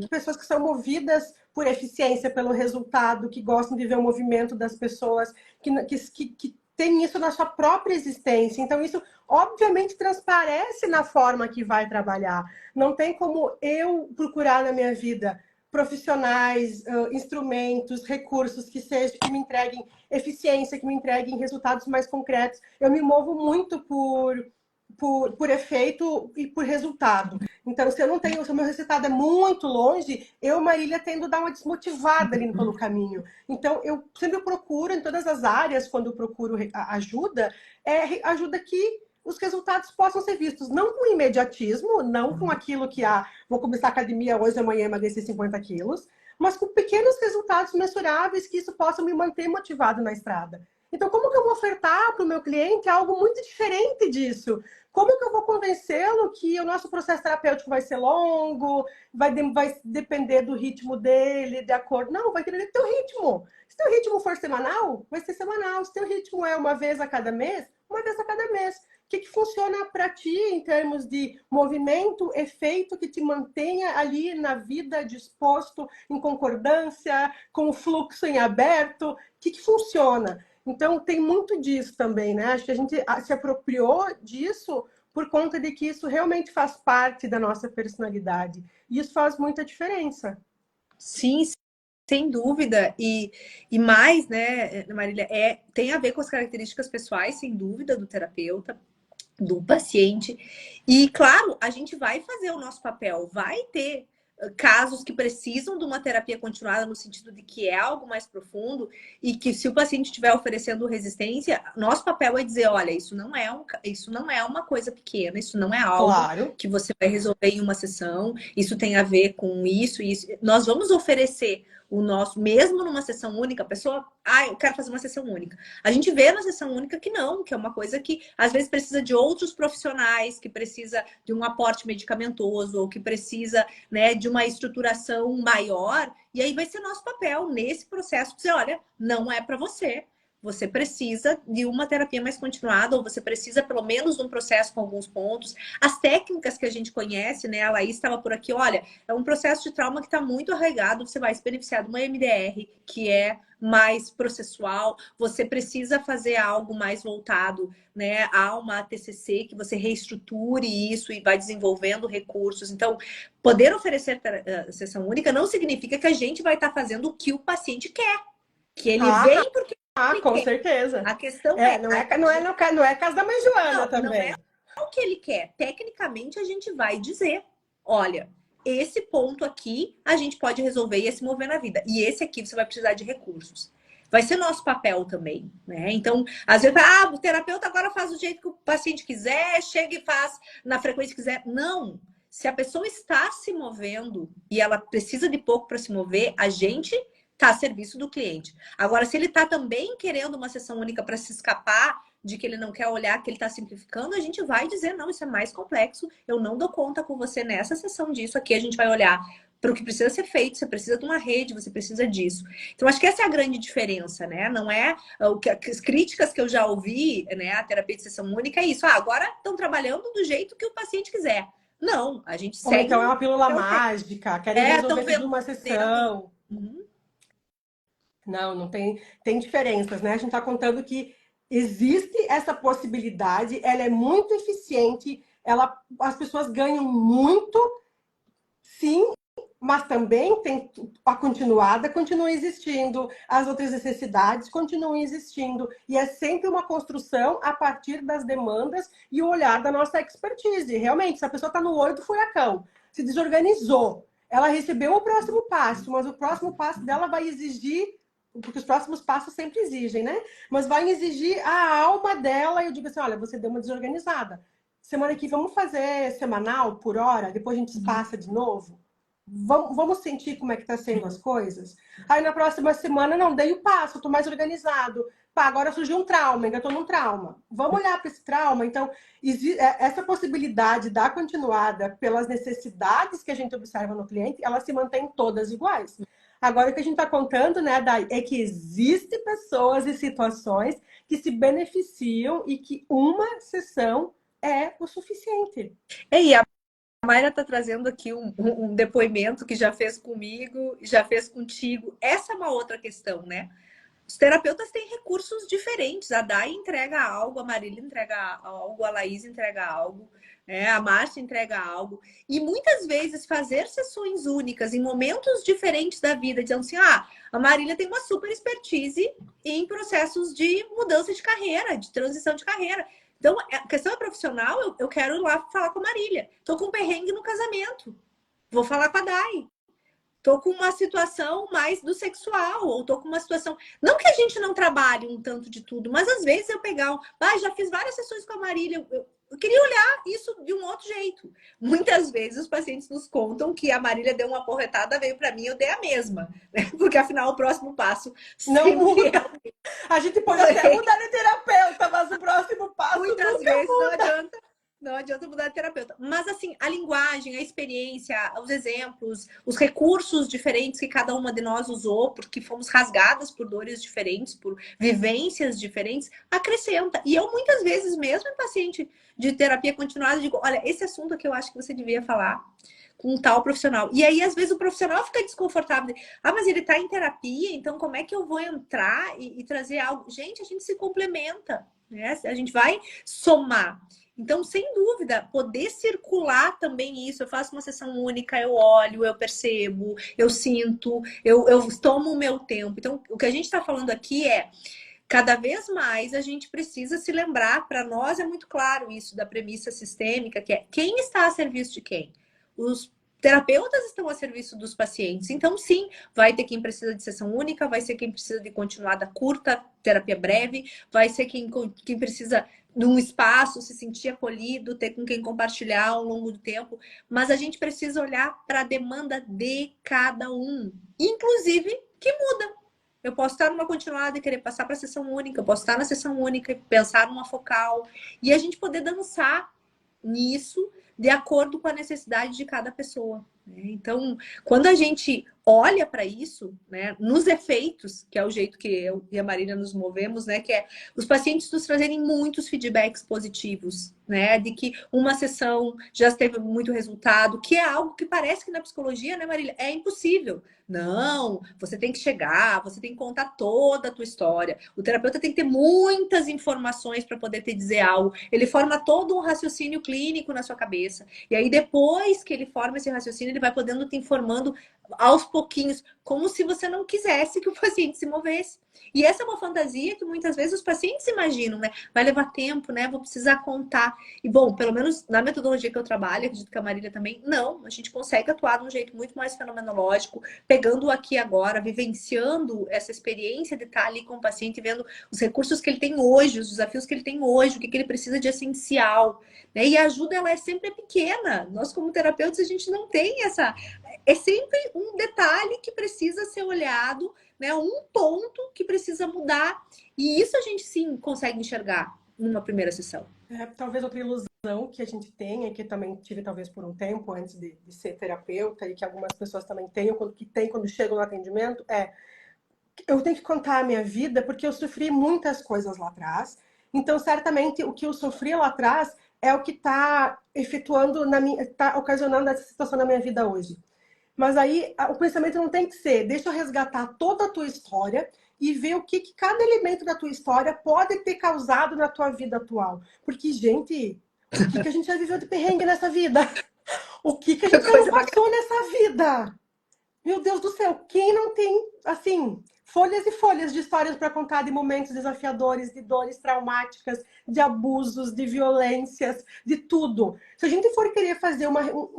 pessoas que são movidas por eficiência, pelo resultado, que gostam de ver o movimento das pessoas, que tem isso na sua própria existência. Então, isso, obviamente, transparece na forma que vai trabalhar. Não tem como eu procurar na minha vida profissionais, instrumentos, recursos que me entreguem eficiência, que me entreguem resultados mais concretos. Eu me movo muito por efeito e por resultado. Então, se o meu resultado é muito longe, eu, Marília, tendo a dar uma desmotivada ali pelo caminho. Então, eu sempre procuro, em todas as áreas, quando eu procuro ajuda, ajuda que os resultados possam ser vistos, não com imediatismo, não com aquilo que vou começar a academia hoje, amanhã emagrecer 50 quilos, mas com pequenos resultados mensuráveis que isso possa me manter motivado na estrada. Então, como que eu vou ofertar para o meu cliente algo muito diferente disso? Como que eu vou convencê-lo que o nosso processo terapêutico vai ser longo, vai depender do ritmo dele, de acordo? Não, vai depender do teu ritmo. Se teu ritmo for semanal, vai ser semanal. Se teu ritmo é uma vez a cada mês, uma vez a cada mês. O que funciona para ti em termos de movimento, efeito que te mantenha ali na vida disposto, em concordância, com o fluxo em aberto? O que funciona? Então, tem muito disso também, né? Acho que a gente se apropriou disso por conta de que isso realmente faz parte da nossa personalidade. E isso faz muita diferença. Sim, sem dúvida. E mais, né, Marília, tem a ver com as características pessoais, sem dúvida, do terapeuta, do paciente. E, claro, a gente vai fazer o nosso papel, vai ter casos que precisam de uma terapia continuada no sentido de que é algo mais profundo e que se o paciente estiver oferecendo resistência, nosso papel é dizer, olha, isso não é uma coisa pequena, isso não é algo Claro. que você vai resolver em uma sessão, isso tem a ver com isso e isso. Nós vamos oferecer o nosso, mesmo numa sessão única, a pessoa, eu quero fazer uma sessão única. A gente vê na sessão única que não, que é uma coisa que às vezes precisa de outros profissionais, que precisa de um aporte medicamentoso, ou que precisa, né, de uma estruturação maior, e aí vai ser nosso papel nesse processo dizer, olha, não é para você. Você precisa de uma terapia mais continuada, ou você precisa pelo menos de um processo com alguns pontos. As técnicas que a gente conhece, né? A Laís estava por aqui, olha, é um processo de trauma que está muito arraigado, você vai se beneficiar de uma MDR, que é mais processual, você precisa fazer algo mais voltado, né, a uma TCC, que você reestruture isso e vai desenvolvendo recursos. Então, poder oferecer sessão única não significa que a gente vai estar fazendo o que o paciente quer, que ele vem porque ele Com quer. certeza. A questão é, Não é casa da mãe Joana não também. é o que ele quer. Tecnicamente, a gente vai dizer, olha, esse ponto aqui a gente pode resolver e se mover na vida. E esse aqui você vai precisar de recursos. Vai ser nosso papel também, né? Então, às vezes, o terapeuta agora faz do jeito que o paciente quiser, chega e faz na frequência que quiser. Não. Se a pessoa está se movendo e ela precisa de pouco para se mover, a gente está a serviço do cliente. Agora, se ele está também querendo uma sessão única para se escapar de que ele não quer olhar, que ele está simplificando, a gente vai dizer, não, isso é mais complexo, eu não dou conta com você nessa sessão disso, aqui a gente vai olhar para o que precisa ser feito, você precisa de uma rede, você precisa disso. Então, acho que essa é a grande diferença, né? Não é as críticas que eu já ouvi, né? A terapia de sessão única é isso. Agora estão trabalhando do jeito que o paciente quiser. Não, a gente Ou segue então é uma pílula um... mágica, querem resolver estão tudo vendendo. numa sessão. Uhum. Não tem diferenças, né? A gente está contando que existe essa possibilidade, ela é muito eficiente, as pessoas ganham muito, sim, mas também tem a continuada continua existindo, as outras necessidades continuam existindo, e é sempre uma construção a partir das demandas e o olhar da nossa expertise. Realmente, se a pessoa está no olho do furacão, se desorganizou, ela recebeu o próximo passo, mas o próximo passo dela vai exigir, porque os próximos passos sempre exigem, né? Mas vai exigir a alma dela, e eu digo assim, olha, você deu uma desorganizada. Semana que vamos fazer semanal, por hora, depois a gente passa de novo. Vamos sentir como é que tá sendo as coisas? Aí na próxima semana, não, dei o passo, tô mais organizado. Pá, agora surgiu um trauma, ainda tô num trauma. Vamos olhar para esse trauma? Então, essa possibilidade da continuada pelas necessidades que a gente observa no cliente, elas se mantêm todas iguais. Agora, o que a gente está contando, né, Dai, é que existem pessoas e situações que se beneficiam e que uma sessão é o suficiente. E a Mayra está trazendo aqui um depoimento que já fez comigo, já fez contigo. Essa é uma outra questão, né? Os terapeutas têm recursos diferentes. A Dai entrega algo, a Marília entrega algo, a Laís entrega algo, né? A Márcia entrega algo. E muitas vezes fazer sessões únicas em momentos diferentes da vida, dizendo assim, a Marília tem uma super expertise em processos de mudança de carreira, de transição de carreira. Então, a questão é profissional, eu quero ir lá falar com a Marília. Tô com um perrengue no casamento. Vou falar com a Dai. Tô com uma situação mais do sexual, ou tô com uma situação... Não que a gente não trabalhe um tanto de tudo, mas às vezes eu pegar... já fiz várias sessões com a Marília, eu queria olhar isso de um outro jeito. Muitas vezes os pacientes nos contam que a Marília deu uma porretada, veio para mim, eu dei a mesma. Né? Porque afinal o próximo passo não muda. É... A gente pode até mudar de terapeuta, mas o próximo passo muitas nunca vezes muda. Não adianta mudar de terapeuta. Mas, assim, a linguagem, a experiência, os exemplos, os recursos diferentes que cada uma de nós usou, porque fomos rasgadas por dores diferentes, por vivências diferentes, acrescenta. E eu, muitas vezes, mesmo em paciente de terapia continuada, digo, olha, esse assunto aqui eu acho que você devia falar com um tal profissional. E aí, às vezes, o profissional fica desconfortável. Mas ele está em terapia, então como é que eu vou entrar e trazer algo? Gente, a gente se complementa, né? A gente vai somar. Então, sem dúvida, poder circular também isso. Eu faço uma sessão única, eu olho, eu percebo, eu sinto, eu tomo o meu tempo. Então, o que a gente está falando aqui é, cada vez mais a gente precisa se lembrar, para nós é muito claro isso da premissa sistêmica, que é quem está a serviço de quem? Os terapeutas estão a serviço dos pacientes. Então, sim, vai ter quem precisa de sessão única, vai ser quem precisa de continuada curta, terapia breve, vai ser quem precisa de um espaço, se sentir acolhido, ter com quem compartilhar ao longo do tempo. Mas a gente precisa olhar para a demanda de cada um, inclusive que muda. Eu posso estar numa continuada e querer passar para a sessão única, eu posso estar na sessão única e pensar numa focal, e a gente poder dançar nisso de acordo com a necessidade de cada pessoa. Né? Então, quando a gente olha para isso, né, nos efeitos, que é o jeito que eu e a Marina nos movemos, né, que é os pacientes nos trazerem muitos feedbacks positivos, né, de que uma sessão já teve muito resultado, que é algo que parece que na psicologia, né, Marília, é impossível. Não, você tem que chegar, você tem que contar toda a tua história. O terapeuta tem que ter muitas informações para poder te dizer algo. Ele forma todo um raciocínio clínico na sua cabeça. E aí, depois que ele forma esse raciocínio, ele vai podendo te informando aos pouquinhos, como se você não quisesse que o paciente se movesse. E essa é uma fantasia que muitas vezes os pacientes imaginam, né? Vai levar tempo, né? Vou precisar contar. E bom, pelo menos na metodologia que eu trabalho, acredito que a Marília também, não. A gente consegue atuar de um jeito muito mais fenomenológico, pegando o aqui e agora, vivenciando essa experiência de estar ali com o paciente, vendo os recursos que ele tem hoje, os desafios que ele tem hoje, o que ele precisa de essencial. Né? E a ajuda, ela é sempre pequena. Nós, como terapeutas, a gente não tem essa... É sempre um detalhe que precisa ser olhado, né? Um ponto que precisa mudar. E isso a gente, sim, consegue enxergar numa primeira sessão. Talvez outra ilusão que a gente tem, e que também tive talvez por um tempo antes de ser terapeuta, e que algumas pessoas também têm, quando chegam no atendimento, eu tenho que contar a minha vida porque eu sofri muitas coisas lá atrás. Então, certamente, o que eu sofri lá atrás é o que está está ocasionando essa situação na minha vida hoje. Mas aí o pensamento não tem que ser, deixa eu resgatar toda a tua história e ver o que cada elemento da tua história pode ter causado na tua vida atual. Porque, gente, o que a gente já viveu de perrengue nessa vida? O que a gente já não passou nessa vida? Meu Deus do céu, quem não tem, assim, folhas e folhas de histórias para contar de momentos desafiadores, de dores traumáticas, de abusos, de violências, de tudo. Se a gente for querer fazer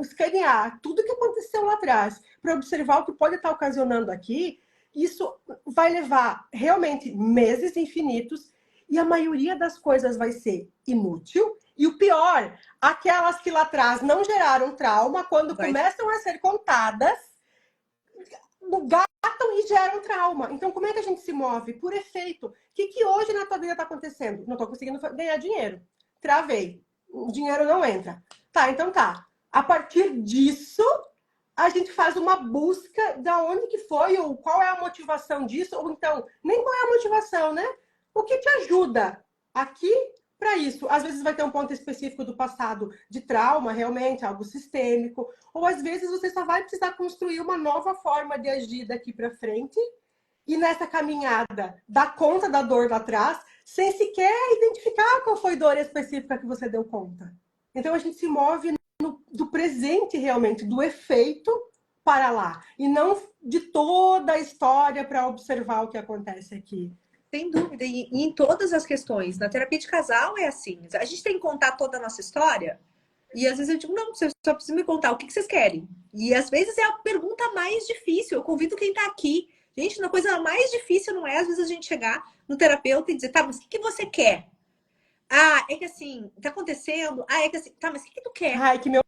escanear tudo que aconteceu lá atrás para observar o que pode estar ocasionando aqui, isso vai levar realmente meses infinitos e a maioria das coisas vai ser inútil. E o pior, aquelas que lá atrás não geraram trauma, quando começam a ser contadas, gatam e geram trauma. Então, como é que a gente se move? Por efeito. O que hoje na tua vida está acontecendo? Não estou conseguindo ganhar dinheiro. Travei. O dinheiro não entra. Tá, então tá. A partir disso, a gente faz uma busca de onde que foi, ou qual é a motivação disso, ou então, nem qual é a motivação, né? O que te ajuda aqui para isso? Às vezes vai ter um ponto específico do passado de trauma, realmente, algo sistêmico, ou às vezes você só vai precisar construir uma nova forma de agir daqui para frente e nessa caminhada dar conta da dor lá atrás, sem sequer identificar qual foi a dor específica que você deu conta. Então a gente se move do presente realmente, do efeito para lá, e não de toda a história para observar o que acontece aqui. Sem dúvida, e em todas as questões. Na terapia de casal é assim, a gente tem que contar toda a nossa história, e às vezes eu digo, não, vocês só precisam me contar o que vocês querem. E às vezes é a pergunta mais difícil, eu convido quem tá aqui. Gente, a coisa mais difícil não é, às vezes, a gente chegar no terapeuta e dizer, tá, mas o que você quer? Ah, é que assim, tá acontecendo. Ah, é que assim, tá, mas o que tu quer? Ai, que meu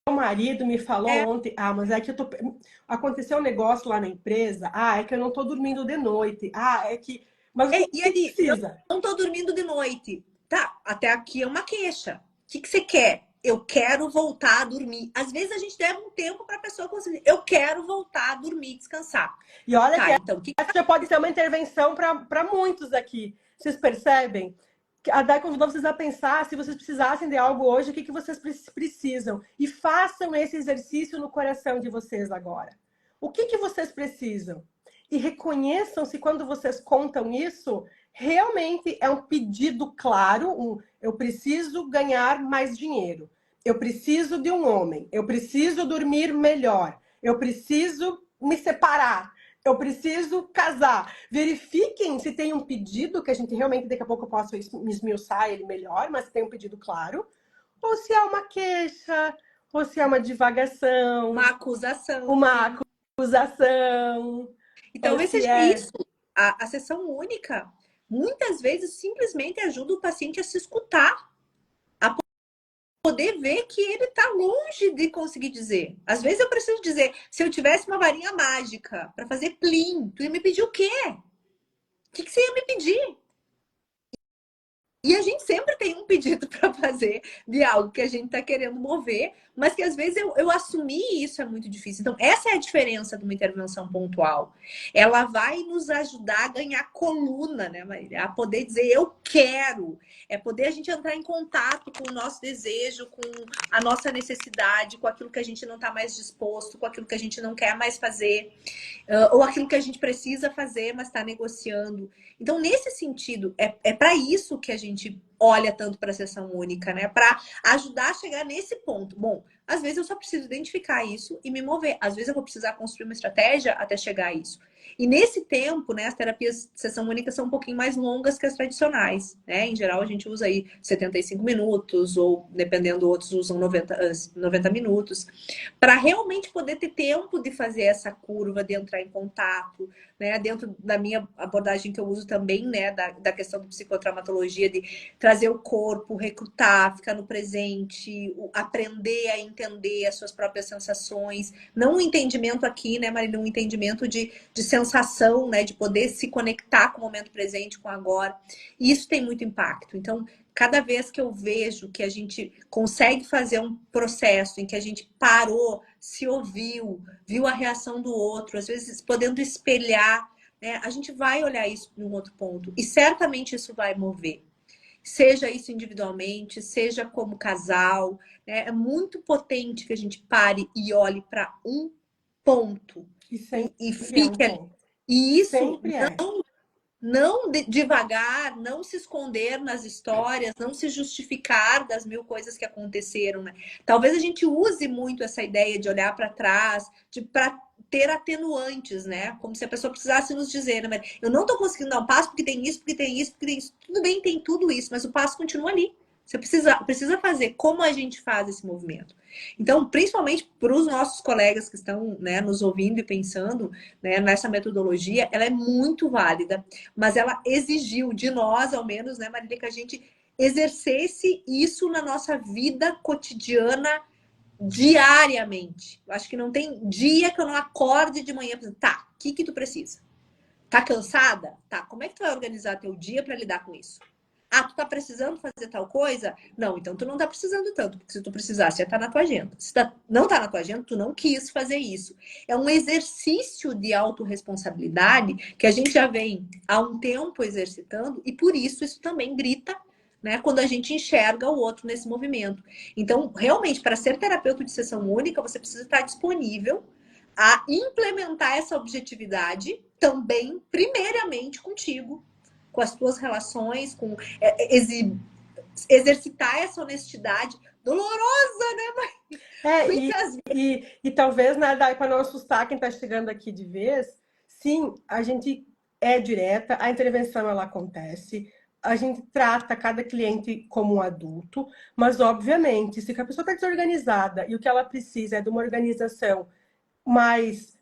marido me falou ontem. Ah, mas é que aconteceu um negócio lá na empresa. Ah, é que eu não tô dormindo de noite. Ah, é que... Mas o que ali, precisa? Eu não tô dormindo de noite. Tá, até aqui é uma queixa. O que você quer? Eu quero voltar a dormir. Às vezes a gente deve um tempo para a pessoa conseguir. Eu quero voltar a dormir, descansar. E olha tá, que então, já pode ser uma intervenção para muitos aqui. Vocês percebem? A Dai convidou vocês a pensar, se vocês precisassem de algo hoje, o que vocês precisam? E façam esse exercício no coração de vocês agora. O que vocês precisam? E reconheçam se quando vocês contam isso, realmente é um pedido claro, eu preciso ganhar mais dinheiro, eu preciso de um homem, eu preciso dormir melhor, eu preciso me separar, eu preciso casar. Verifiquem se tem um pedido, que a gente realmente daqui a pouco eu posso esmiuçar ele melhor, mas tem um pedido claro, ou se há uma queixa, ou se é uma divagação, Uma acusação. uma acusação, E ou talvez se seja é... isso. A sessão única, muitas vezes, simplesmente ajuda o paciente a se escutar, a poder ver que ele está longe de conseguir dizer. Às vezes eu preciso dizer, se eu tivesse uma varinha mágica para fazer plim, tu ia me pedir o quê? O que você ia me pedir? E a gente sempre tem um pedido para fazer de algo que a gente está querendo mover, mas que às vezes eu assumir isso é muito difícil. Então, essa é a diferença de uma intervenção pontual. Ela vai nos ajudar a ganhar coluna, né, Marília? A poder dizer eu quero. É poder a gente entrar em contato com o nosso desejo, com a nossa necessidade, com aquilo que a gente não está mais disposto, com aquilo que a gente não quer mais fazer, ou aquilo que a gente precisa fazer, mas está negociando. Então, nesse sentido, é para isso que a gente olha tanto para a sessão única, né? Para ajudar a chegar nesse ponto. Bom, às vezes eu só preciso identificar isso e me mover. Às vezes eu vou precisar construir uma estratégia até chegar a isso. E nesse tempo, né, as terapias de sessão única são um pouquinho mais longas que as tradicionais, né? Em geral, a gente usa aí 75 minutos, ou dependendo, outros usam 90 minutos, para realmente poder ter tempo de fazer essa curva, de entrar em contato, né? Dentro da minha abordagem que eu uso também, né, da questão da psicotraumatologia, de trazer o corpo, recrutar, ficar no presente, aprender a entender as suas próprias sensações. Não um entendimento aqui, né, Marília, um entendimento de sensação, né, de poder se conectar com o momento presente, com o agora. E isso tem muito impacto. Então, cada vez que eu vejo que a gente consegue fazer um processo em que a gente parou, se ouviu, viu a reação do outro, às vezes podendo espelhar, né, a gente vai olhar isso num outro ponto. E certamente isso vai mover. Seja isso individualmente, seja como casal, né? É muito potente que a gente pare e olhe para um ponto E sempre e é um fique ali. ponto. E isso Sempre é. não devagar, não se esconder nas histórias, não se justificar das mil coisas que aconteceram, né? Talvez a gente use muito essa ideia de olhar para trás, para ter atenuantes, né? Como se a pessoa precisasse nos dizer, né? Eu não estou conseguindo dar um passo porque tem isso, porque tem isso, porque tem isso. Tudo bem, tem tudo isso, mas o passo continua ali. Você precisa fazer como a gente faz esse movimento. Então, principalmente para os nossos colegas que estão, né, nos ouvindo e pensando, né, nessa metodologia, ela é muito válida, mas ela exigiu de nós, ao menos, né, Marília, que a gente exercesse isso na nossa vida cotidiana diariamente. Eu acho que não tem dia que eu não acorde de manhã pensando, tá, o que tu precisa? Tá cansada? Tá, como é que tu vai organizar teu dia para lidar com isso? Ah, tu tá precisando fazer tal coisa? Não, então tu não tá precisando tanto, porque se tu precisasse, já tá na tua agenda. Se não tá na tua agenda, tu não quis fazer isso. É um exercício de autorresponsabilidade que a gente já vem há um tempo exercitando e por isso também grita, né, quando a gente enxerga o outro nesse movimento. Então, realmente, para ser terapeuta de sessão única, você precisa estar disponível a implementar essa objetividade também, primeiramente, contigo, com as tuas relações, com exercitar essa honestidade dolorosa, né? Muitas vezes. E talvez, né, Dai, para não assustar quem está chegando aqui de vez, sim, a gente é direta, a intervenção ela acontece, a gente trata cada cliente como um adulto, mas obviamente, se a pessoa está desorganizada e o que ela precisa é de uma organização mais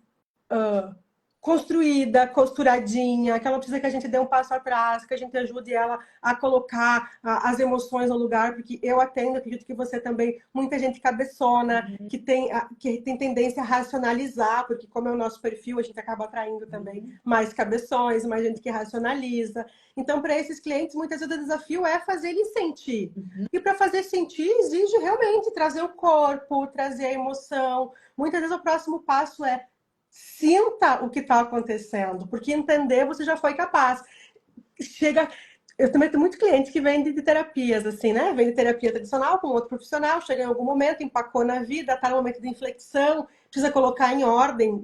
construída, costuradinha, que ela precisa que a gente dê um passo atrás, que a gente ajude ela a colocar as emoções no lugar, porque eu atendo, acredito que você também, muita gente cabeçona, que tem tendência a racionalizar, porque como é o nosso perfil, a gente acaba atraindo também mais cabeções, mais gente que racionaliza. Então, para esses clientes, muitas vezes o desafio é fazer eles sentir. E para fazer sentir, exige realmente trazer o corpo, trazer a emoção. Muitas vezes o próximo passo é sinta o que está acontecendo, porque entender você já foi capaz. Chega, eu também tenho muitos clientes que vêm de terapias, assim, né? Vem de terapia tradicional com outro profissional, chega em algum momento, empacou na vida, está no momento de inflexão, precisa colocar em ordem,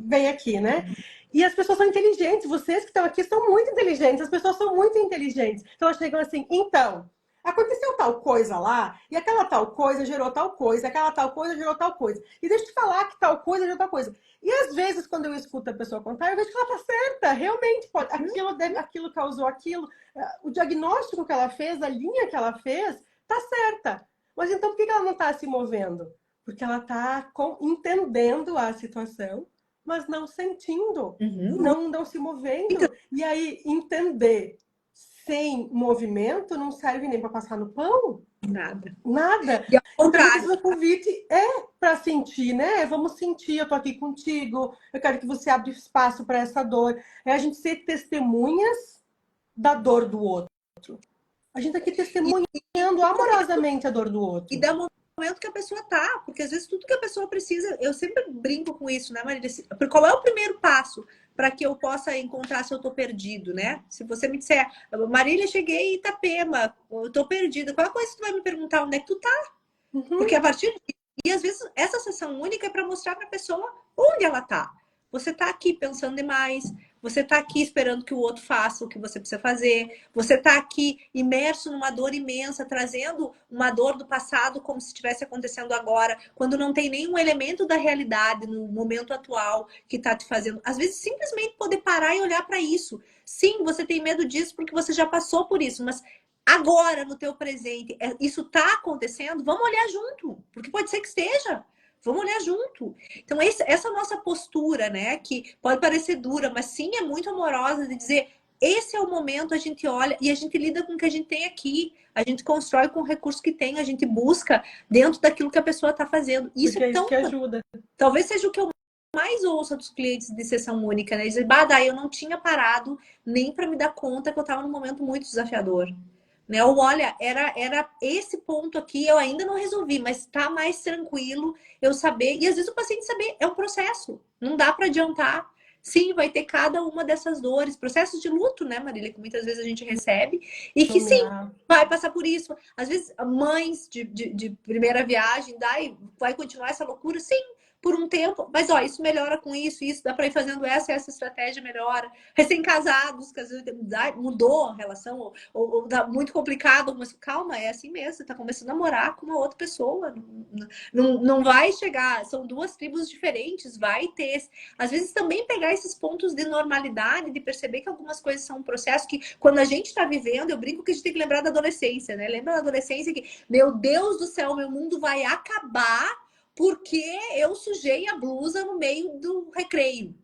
vem aqui, né? E as pessoas são inteligentes, vocês que estão aqui são muito inteligentes, as pessoas são muito inteligentes. Então elas chegam assim, então, aconteceu tal coisa lá, e aquela tal coisa gerou tal coisa, aquela tal coisa gerou tal coisa. E deixa eu te falar que tal coisa gerou tal coisa. E às vezes, quando eu escuto a pessoa contar, eu vejo que ela está certa, realmente, pode, aquilo causou aquilo, o diagnóstico que ela fez, a linha que ela fez, está certa. Mas então por que ela não está se movendo? porque ela tá entendendo a situação, mas não sentindo, não se movendo. E aí, entender sem movimento não serve nem para passar no pão. Nada. Nada. E ao Então, muitas contrário. vezes o convite é para sentir, né? Vamos sentir, eu tô aqui contigo, eu quero que você abra espaço para essa dor. É a gente ser testemunhas da dor do outro. A gente tá aqui testemunhando amorosamente a dor do outro. E dá momento que a pessoa tá, porque às vezes tudo que a pessoa precisa, eu sempre brinco com isso, né, Marília? Qual é o primeiro passo para que eu possa encontrar se eu tô perdido, né? Se você me disser, Marília, cheguei em Itapema, eu tô perdida, qual é a coisa que tu vai me perguntar onde é que tu tá? Porque a partir de... E às vezes essa sessão única é para mostrar para a pessoa onde ela tá. Você tá aqui pensando demais, você tá aqui esperando que o outro faça o que você precisa fazer, você tá aqui imerso numa dor imensa, trazendo uma dor do passado como se estivesse acontecendo agora, quando não tem nenhum elemento da realidade no momento atual que tá te fazendo. Às vezes simplesmente poder parar e olhar para isso. Sim, você tem medo disso porque você já passou por isso, mas agora, no teu presente, isso tá acontecendo? Vamos olhar junto, porque pode ser que esteja. Vamos olhar junto. Então, essa nossa postura, né, que pode parecer dura, mas sim é muito amorosa de dizer, esse é o momento, a gente olha e a gente lida com o que a gente tem aqui. A gente constrói com o recurso que tem, a gente busca dentro daquilo que a pessoa está fazendo. Isso porque é é isso tão... que ajuda. Talvez seja o que eu mais ouço dos clientes de sessão única, né? Dizer, daí eu não tinha parado nem para me dar conta que eu estava num momento muito desafiador. Né? Ou olha, era esse ponto aqui, eu ainda não resolvi, mas está mais tranquilo eu saber. E às vezes o paciente saber é um processo, não dá para adiantar. Sim, vai ter cada uma dessas dores, processos de luto, né, Marília, que muitas vezes a gente recebe, e que sim, vai passar por isso. Às vezes, mães de primeira viagem, vai continuar essa loucura? Sim, por um tempo, mas ó, isso melhora com isso, dá para ir fazendo essa estratégia melhora. Recém-casados, que às vezes mudou a relação, ou tá muito complicado, mas calma, é assim mesmo, você tá começando a morar com uma outra pessoa, não vai chegar, são duas tribos diferentes, vai ter, às vezes também pegar esses pontos de normalidade, de perceber que algumas coisas são um processo que, quando a gente tá vivendo, eu brinco que a gente tem que lembrar da adolescência, né? Lembra da adolescência que, meu Deus do céu, meu mundo vai acabar porque eu sujei a blusa no meio do recreio.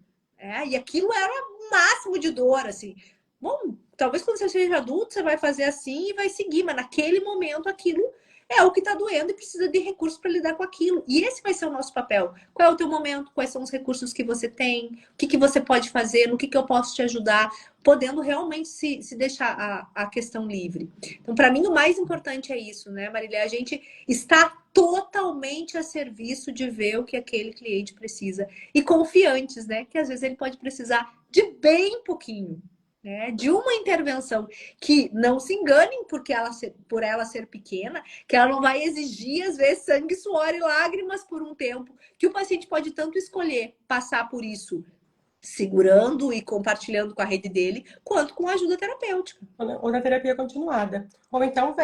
E aquilo era o máximo de dor, assim. Bom, talvez quando você seja adulto, você vai fazer assim e vai seguir, mas naquele momento aquilo é o que está doendo e precisa de recursos para lidar com aquilo. E esse vai ser o nosso papel. Qual é o teu momento? Quais são os recursos que você tem? O que você pode fazer? No que eu posso te ajudar? Podendo realmente se deixar a questão livre. Então, para mim, o mais importante é isso, né, Marília? A gente está totalmente a serviço de ver o que aquele cliente precisa. E confiantes, né? Que às vezes ele pode precisar de bem pouquinho. Né, de uma intervenção que não se enganem por ela ser pequena, que ela não vai exigir, às vezes, sangue, suor e lágrimas por um tempo, que o paciente pode tanto escolher passar por isso segurando e compartilhando com a rede dele, quanto com a ajuda terapêutica. Ou na terapia continuada. Ou então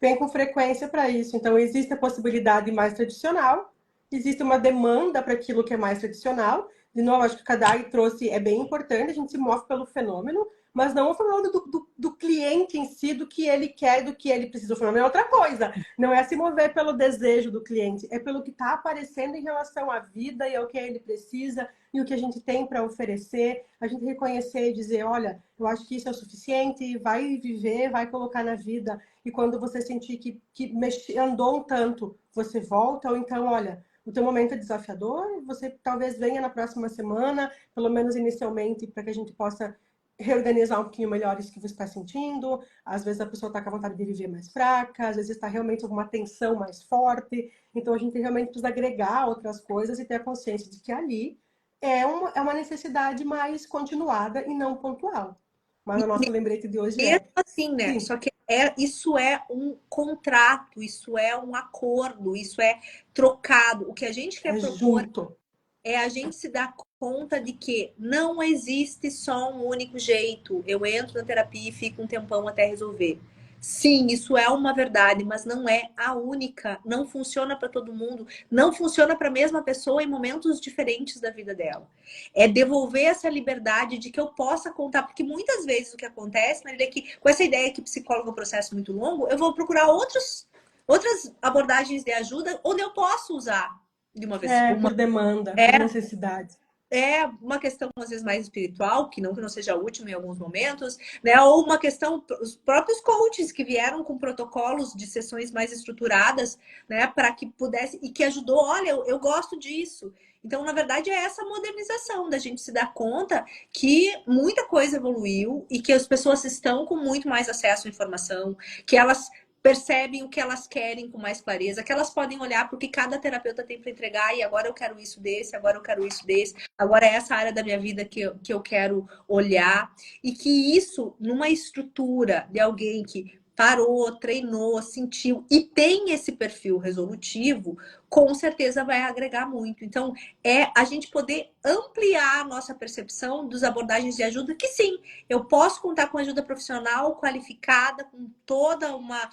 vem com frequência para isso. Então, existe a possibilidade mais tradicional, existe uma demanda para aquilo que é mais tradicional. De novo, acho que o Kadai trouxe, é bem importante, a gente se move pelo fenômeno, mas não o fenômeno do cliente em si, do que ele quer, do que ele precisa. O fenômeno é outra coisa. Não é se mover pelo desejo do cliente, é pelo que está aparecendo em relação à vida e ao que ele precisa e o que a gente tem para oferecer. A gente reconhecer e dizer, olha, eu acho que isso é o suficiente, vai viver, vai colocar na vida. E quando você sentir que andou um tanto, você volta, ou então, olha, o teu momento é desafiador, você talvez venha na próxima semana, pelo menos inicialmente, para que a gente possa reorganizar um pouquinho melhor isso que você está sentindo. Às vezes a pessoa está com a vontade de viver mais fraca, às vezes está realmente alguma tensão mais forte. Então a gente realmente precisa agregar outras coisas e ter a consciência de que ali é uma necessidade mais continuada e não pontual. Mas o nosso lembrete de hoje mesmo assim, né? Sim. Só que isso é um contrato, isso é um acordo, isso é trocado. O que a gente quer propor junto. É a gente se dar conta de que não existe só um único jeito. Eu entro na terapia e fico um tempão até resolver. Sim, isso é uma verdade, mas não é a única. Não funciona para todo mundo. Não funciona para a mesma pessoa em momentos diferentes da vida dela. É devolver essa liberdade de que eu possa contar, porque muitas vezes o que acontece, Marília, é que com essa ideia que psicólogo é um processo muito longo, eu vou procurar outros outras abordagens de ajuda onde eu posso usar de uma vez. Por demanda, por necessidade. É uma questão, às vezes, mais espiritual, que não seja útil em alguns momentos, né? Ou uma questão, os próprios coaches que vieram com protocolos de sessões mais estruturadas, né? Para que pudesse, e que ajudou, olha, eu gosto disso. Então, na verdade, é essa modernização da gente se dar conta que muita coisa evoluiu e que as pessoas estão com muito mais acesso à informação, que elas percebem o que elas querem com mais clareza, que elas podem olhar para o que cada terapeuta tem para entregar e agora eu quero isso desse, agora eu quero isso desse, agora é essa área da minha vida que eu quero olhar. E que isso, numa estrutura de alguém que parou, treinou, sentiu e tem esse perfil resolutivo, com certeza vai agregar muito. Então, é a gente poder ampliar a nossa percepção dos abordagens de ajuda, que sim, eu posso contar com ajuda profissional qualificada, com toda uma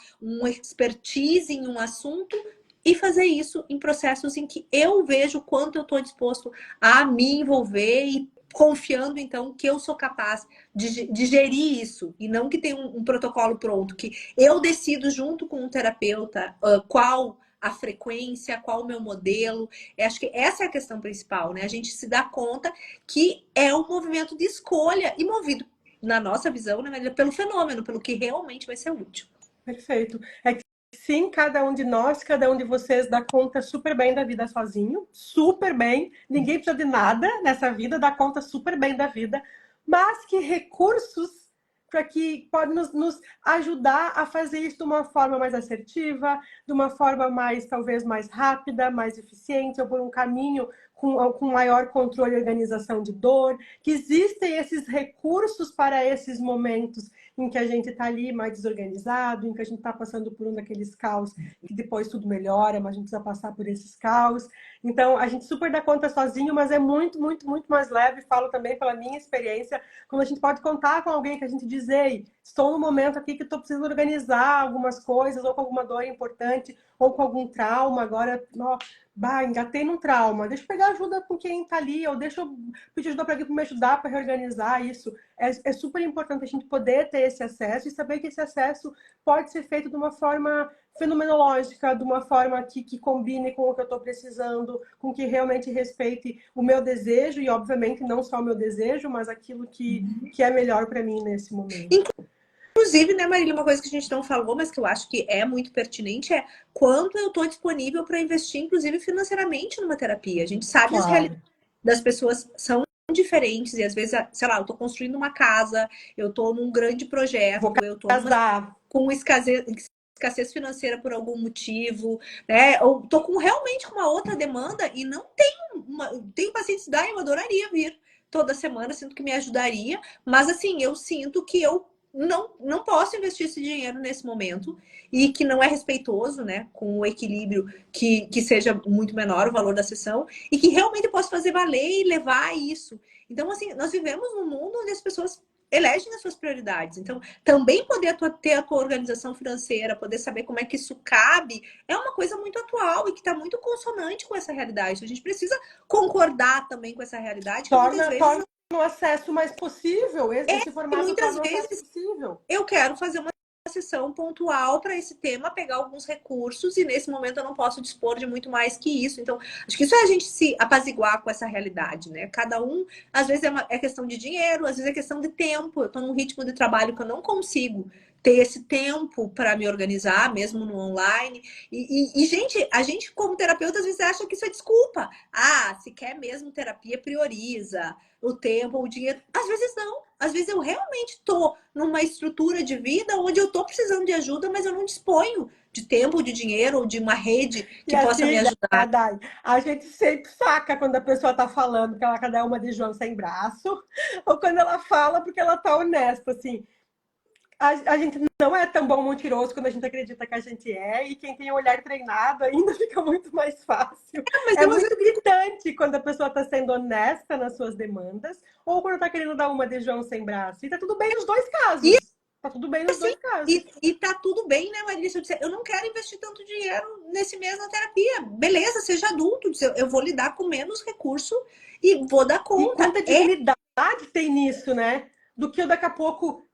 expertise em um assunto, e fazer isso em processos em que eu vejo quanto eu estou disposto a me envolver e confiando, então, que eu sou capaz de gerir isso. E não que tenha um protocolo pronto, que eu decido junto com o terapeuta qual a frequência, qual o meu modelo. Eu acho que essa é a questão principal, né? A gente se dá conta que é um movimento de escolha e movido, na nossa visão, né, pelo fenômeno, pelo que realmente vai ser útil. Perfeito. É que sim, cada um de nós, cada um de vocês dá conta super bem da vida sozinho, super bem. Ninguém precisa de nada nessa vida, dá conta super bem da vida, mas que recursos para que pode nos ajudar a fazer isso de uma forma mais assertiva, de uma forma mais, talvez, mais rápida, mais eficiente, ou por um caminho com maior controle e organização de dor, que existem esses recursos para esses momentos em que a gente está ali mais desorganizado, em que a gente está passando por um daqueles caos que depois tudo melhora, mas a gente precisa passar por esses caos. Então, a gente super dá conta sozinho, mas é muito, muito, muito mais leve. Falo também pela minha experiência, quando a gente pode contar com alguém que a gente diz, ei, estou no momento aqui que estou precisando organizar algumas coisas, ou com alguma dor importante, ou com algum trauma, agora, ó, engatei num trauma, deixa eu pegar ajuda com quem está ali, ou deixa eu pedir ajuda para alguém para me ajudar para reorganizar isso. É super importante a gente poder ter esse acesso e saber que esse acesso pode ser feito de uma forma fenomenológica, de uma forma que combine com o que eu estou precisando, com que realmente respeite o meu desejo e, obviamente, não só o meu desejo, mas aquilo que é melhor para mim nesse momento. Inclusive, né, Marília, uma coisa que a gente não falou, mas que eu acho que é muito pertinente, é quanto eu estou disponível para investir, inclusive financeiramente, numa terapia. A gente sabe as realidades das pessoas são diferentes e às vezes, sei lá, eu estou construindo uma casa, eu estou num grande projeto, eu estou com escassez financeira por algum motivo, né? Eu estou realmente com uma outra demanda e não tenho pacientes da eu adoraria vir toda semana, sinto que me ajudaria, mas assim, eu sinto que eu não posso investir esse dinheiro nesse momento e que não é respeitoso, né, com o equilíbrio que seja muito menor o valor da sessão e que realmente eu posso fazer valer e levar isso. Então, assim, nós vivemos num mundo onde as pessoas elegem as suas prioridades. Então, também poder ter a tua organização financeira, poder saber como é que isso cabe, é uma coisa muito atual e que está muito consonante com essa realidade. A gente precisa concordar também com essa realidade. Torna o acesso mais possível, esse formato muitas torna o acesso vezes possível. Eu quero fazer uma sessão pontual para esse tema, pegar alguns recursos e nesse momento eu não posso dispor de muito mais que isso. Então, acho que isso é a gente se apaziguar com essa realidade, né? Cada um, às vezes é questão de dinheiro, às vezes é questão de tempo. Eu estou num ritmo de trabalho que eu não consigo ter esse tempo para me organizar, mesmo no online. Gente, a gente como terapeuta às vezes acha que isso é desculpa. Ah, se quer mesmo terapia, prioriza o tempo, o dinheiro. Às vezes não. Às vezes eu realmente estou numa estrutura de vida onde eu estou precisando de ajuda, mas eu não disponho de tempo, de dinheiro ou de uma rede que possa me ajudar. Dai, a gente sempre saca quando a pessoa está falando que ela quer dar uma de João sem braço, ou quando ela fala porque ela está honesta, assim. A gente não é tão bom mentiroso quando a gente acredita que a gente é, e quem tem o olhar treinado ainda fica muito mais fácil. É muito gritante quando a pessoa está sendo honesta nas suas demandas, ou quando está querendo dar uma de João sem braço. E tá tudo bem nos dois casos. Tá tudo bem nos dois casos. E tá tudo bem, né, Marília? Se eu disser, eu não quero investir tanto dinheiro nesse mês na terapia. Beleza, seja adulto. Eu vou lidar com menos recurso e vou dar conta. E quanta dignidade tem nisso, né? Do que eu daqui a pouco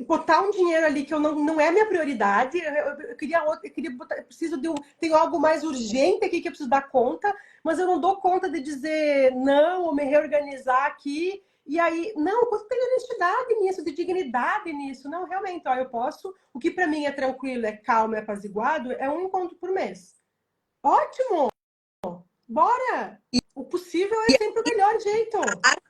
botar um dinheiro ali que eu não é minha prioridade, eu queria outro, eu preciso de tenho algo mais urgente aqui que eu preciso dar conta, mas eu não dou conta de dizer não ou me reorganizar aqui. E aí, não, eu posso ter honestidade nisso, de dignidade nisso. Não, realmente, ó, eu posso. O que para mim é tranquilo, é calmo, é apaziguado, é um encontro por mês. Ótimo! Bora! O possível é sempre o melhor jeito.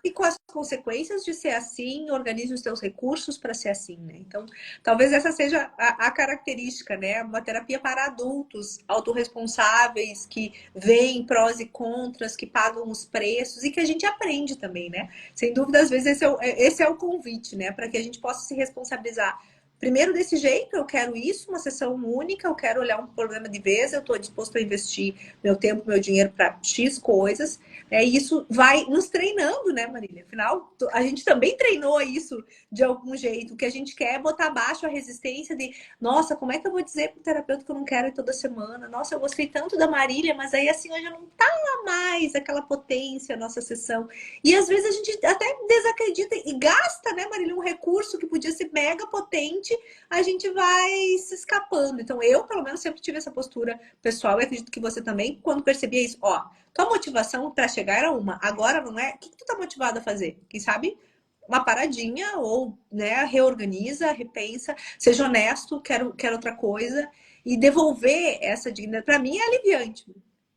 E com as consequências de ser assim, organize os seus recursos para ser assim, né? Então, talvez essa seja a característica, né? Uma terapia para adultos autorresponsáveis, que veem prós e contras, que pagam os preços e que a gente aprende também, né? Sem dúvida, às vezes, esse é o convite, né? Para que a gente possa se responsabilizar. Primeiro, desse jeito, eu quero isso, uma sessão única, eu quero olhar um problema de vez, eu estou disposto a investir meu tempo, meu dinheiro para X coisas. E isso vai nos treinando, né, Marília? Afinal, a gente também treinou isso de algum jeito. O que a gente quer é botar abaixo a resistência de, nossa, como é que eu vou dizer pro terapeuta que eu não quero ir toda semana? Nossa, eu gostei tanto da Marília, mas aí assim, hoje não tá lá mais aquela potência, a nossa sessão. E às vezes a gente até desacredita e gasta, né, Marília, um recurso que podia ser mega potente, a gente vai se escapando. Então, eu, pelo menos, sempre tive essa postura pessoal e acredito que você também, quando percebia isso, ó, tua motivação para chegar era uma, agora não é? O que tu tá motivado a fazer? Quem sabe? Uma paradinha ou, né, reorganiza, repensa, seja honesto, quero outra coisa e devolver essa dignidade. Para mim é aliviante,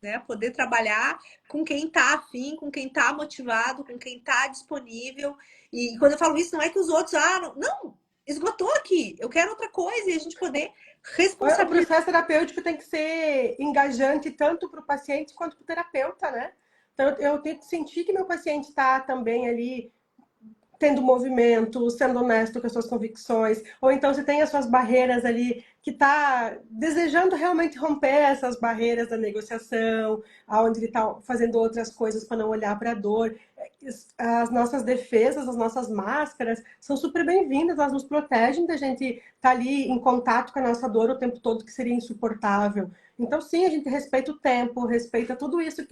né? Poder trabalhar com quem tá afim, com quem tá motivado, com quem tá disponível. E quando eu falo isso, não é que os outros, não, esgotou aqui, eu quero outra coisa e a gente poder O responsabilizar. processo terapêutico tem que ser engajante tanto para o paciente quanto para o terapeuta, né? Então, eu tenho que sentir que meu paciente está também ali tendo movimento, sendo honesto com as suas convicções, ou então você tem as suas barreiras ali, que está desejando realmente romper essas barreiras da negociação, aonde ele está fazendo outras coisas para não olhar para a dor. As nossas defesas, as nossas máscaras são super bem-vindas, elas nos protegem da gente estar ali em contato com a nossa dor o tempo todo, que seria insuportável. Então, sim, a gente respeita o tempo, respeita tudo isso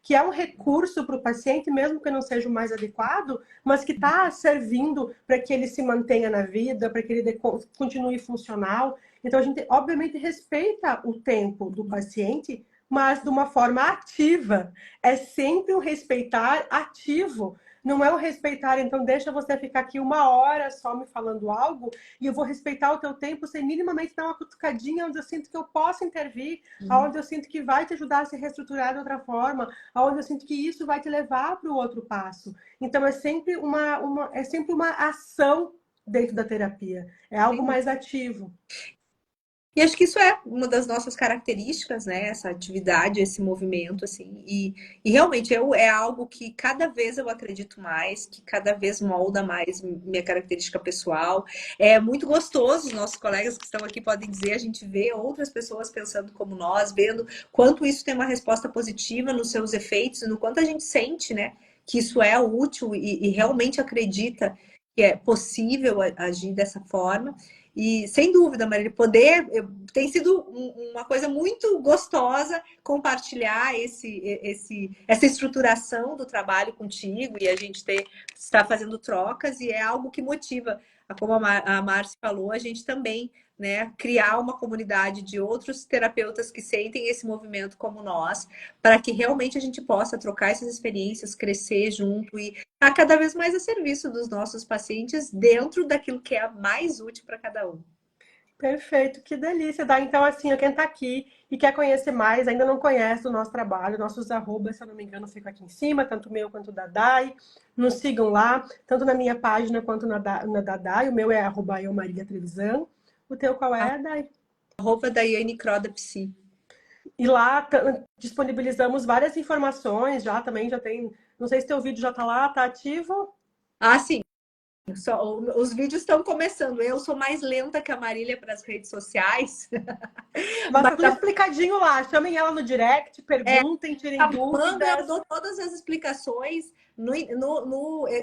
que é um recurso para o paciente, mesmo que não seja o mais adequado, mas que está servindo para que ele se mantenha na vida, para que ele continue funcional. Então, a gente, obviamente, respeita o tempo do paciente, mas de uma forma ativa. É sempre um respeitar ativo. Não é um respeitar, então deixa você ficar aqui 1 hora só me falando algo e eu vou respeitar o teu tempo sem minimamente dar uma cutucadinha onde eu sinto que eu posso intervir, onde eu sinto que vai te ajudar a se reestruturar de outra forma, onde eu sinto que isso vai te levar para o outro passo. Então é sempre uma ação dentro da terapia, é algo mais ativo. E acho que isso é uma das nossas características, né? Essa atividade, esse movimento, assim. E realmente é algo que cada vez eu acredito mais, que cada vez molda mais minha característica pessoal. É muito gostoso, os nossos colegas que estão aqui podem dizer, a gente vê outras pessoas pensando como nós, vendo quanto isso tem uma resposta positiva nos seus efeitos, no quanto a gente sente, né? Que isso é útil e realmente acredita que é possível agir dessa forma. E sem dúvida, Marília, tem sido uma coisa muito gostosa compartilhar essa estruturação do trabalho contigo e a gente está fazendo trocas e é algo que motiva, como a Márcia falou, a gente também, né, criar uma comunidade de outros terapeutas que sentem esse movimento como nós, para que realmente a gente possa trocar essas experiências, crescer junto e estar cada vez mais a serviço dos nossos pacientes dentro daquilo que é mais útil para cada um. Perfeito, que delícia, Dai. Então, assim, quem está aqui e quer conhecer mais, ainda não conhece o nosso trabalho, nossos arrobas, se eu não me engano, ficam aqui em cima, tanto o meu quanto o da Dai. Nos sigam lá, tanto na minha página quanto na da Dai. O meu é @eumaria_trevisan. O teu qual é, Dai? @Daiane Croda Psi. E lá disponibilizamos várias informações, já tem, não sei se teu vídeo já está lá, está ativo? Sim. Os vídeos estão começando. Eu sou mais lenta que a Marília para as redes sociais. Mas tá tudo explicadinho lá. Chamem ela no direct, perguntem, tirem dúvidas. Eu dou todas as explicações.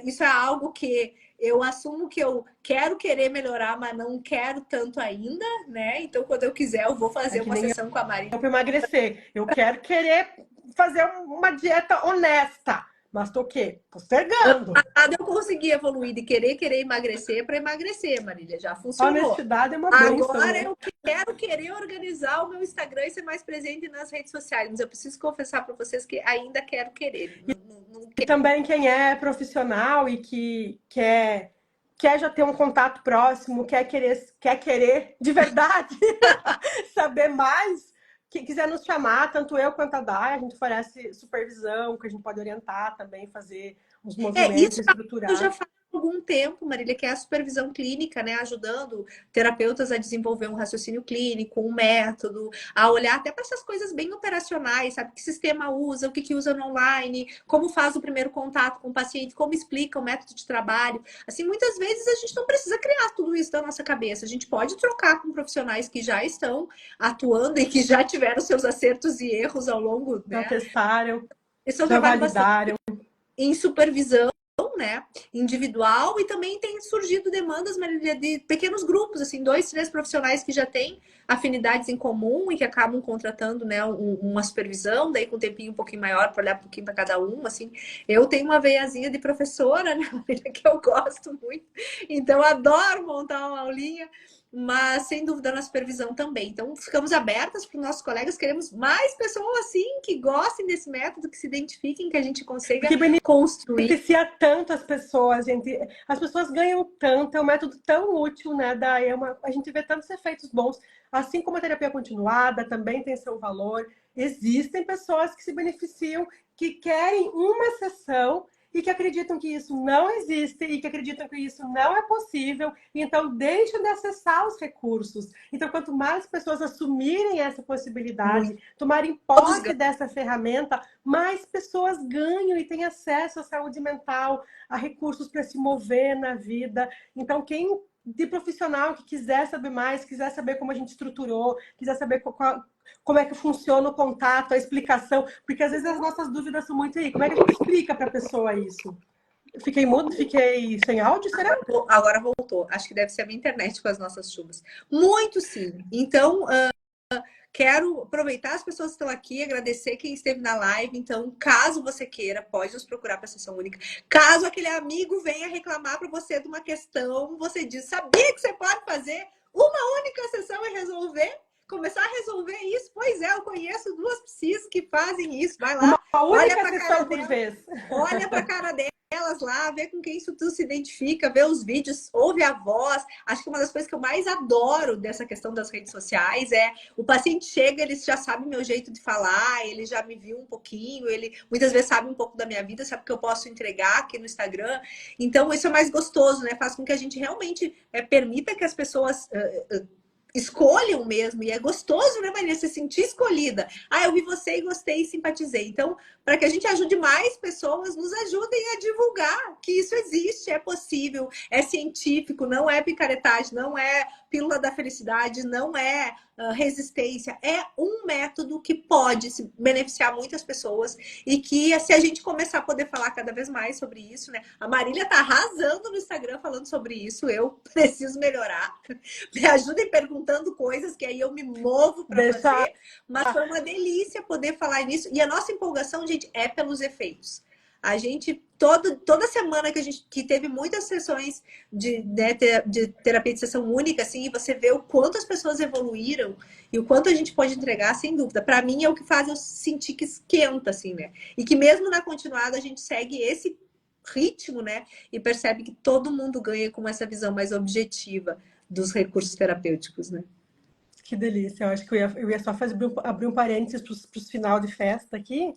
Isso é algo que eu assumo que eu quero querer melhorar, mas não quero tanto ainda, né? Então, quando eu quiser, eu vou fazer uma sessão com a Marília. Para emagrecer. Eu quero querer fazer uma dieta honesta. Mas tô o quê? Postergando. Nada eu consegui evoluir de querer emagrecer para emagrecer, Marília. Já A funcionou. honestidade é uma bênção, Agora né? eu quero querer organizar o meu Instagram e ser mais presente nas redes sociais. Mas eu preciso confessar para vocês que ainda quero querer. Não E quero. também quem é profissional e que quer já ter um contato próximo, quer querer de verdade saber mais, que quiser nos chamar, tanto eu quanto a Dai, a gente oferece supervisão, que a gente pode orientar também, fazer uns movimentos, Isso eu já estruturar. faço há algum tempo, Marília, que é a supervisão clínica, né? Ajudando terapeutas a desenvolver um raciocínio clínico, um método, a olhar até para essas coisas bem operacionais, sabe? Que sistema usa, o que, que usa no online, como faz o primeiro contato com o paciente, como explica o método de trabalho. Assim, muitas vezes a gente não precisa criar tudo isso da nossa cabeça. A gente pode trocar com profissionais que já estão atuando e que já tiveram seus acertos e erros ao longo, Já né? testaram, Esse é um já trabalho bastante validaram. em supervisão, né, individual, e também tem surgido demandas, Marília, de pequenos grupos, assim, 2, 3 profissionais que já têm afinidades em comum e que acabam contratando, né, uma supervisão, daí com um tempinho um pouquinho maior para olhar um pouquinho para cada um, assim. Eu tenho uma veiazinha de professora, né, Marília, que eu gosto muito, então adoro montar uma aulinha, mas sem dúvida na supervisão também. Então, ficamos abertas para os nossos colegas, queremos mais pessoas assim que gostem desse método, que se identifiquem, que a gente consiga Porque construir. beneficia tanto as pessoas, gente. As pessoas ganham tanto, é um método tão útil, né? Daí a gente vê tantos efeitos bons. Assim como a terapia continuada também tem seu valor. Existem pessoas que se beneficiam, que querem uma sessão e que acreditam que isso não existe e que acreditam que isso não é possível, e então deixam de acessar os recursos. Então, quanto mais pessoas assumirem essa possibilidade, tomarem posse dessa ferramenta, mais pessoas ganham e têm acesso à saúde mental, a recursos para se mover na vida. Então, quem de profissional que quiser saber mais, quiser saber como a gente estruturou, quiser saber como é que funciona o contato, a explicação, porque às vezes as nossas dúvidas são muito aí. Como é que a gente explica para a pessoa isso? Fiquei mudo, fiquei sem áudio, será? Agora voltou. Acho que deve ser a minha internet com as nossas chuvas. Muito sim. Então, quero aproveitar as pessoas que estão aqui, agradecer quem esteve na live. Então, caso você queira, pode nos procurar para a sessão única. Caso aquele amigo venha reclamar para você de uma questão, você diz: sabia que você pode fazer uma única sessão e resolver? Começar a resolver isso? Pois é, eu conheço 2 psis que fazem isso. Vai lá, Uma olha única para a sessão cara por dela, vez. olha para a cara delas lá, vê com quem isso tudo se identifica, vê os vídeos, ouve a voz. Acho que uma das coisas que eu mais adoro dessa questão das redes sociais é o paciente chega, ele já sabe o meu jeito de falar, ele já me viu um pouquinho, ele muitas vezes sabe um pouco da minha vida, sabe o que eu posso entregar aqui no Instagram. Então, isso é mais gostoso, né? Faz com que a gente realmente permita que as pessoas escolham mesmo, e é gostoso, né, Maria, se sentir escolhida. Ah, eu vi você e gostei e simpatizei. Então, para que a gente ajude mais pessoas, nos ajudem a divulgar que isso existe, é possível, é científico, não é picaretagem, não é pílula da felicidade, não é resistência, é um método que pode se beneficiar muitas pessoas e que se a gente começar a poder falar cada vez mais sobre isso, né? A Marília tá arrasando no Instagram falando sobre isso, eu preciso melhorar. Me ajudem perguntando coisas que aí eu me movo para fazer, mas foi uma delícia poder falar nisso. E a nossa empolgação, gente, é pelos efeitos. A gente, toda semana que teve muitas sessões de terapia de sessão única, assim, e você vê o quanto as pessoas evoluíram e o quanto a gente pode entregar, sem dúvida. Para mim, é o que faz eu sentir que esquenta, assim, né? E que mesmo na continuada, a gente segue esse ritmo, né? E percebe que todo mundo ganha com essa visão mais objetiva dos recursos terapêuticos, né? Que delícia. Eu acho que eu ia só abrir um parênteses para os final de festa aqui,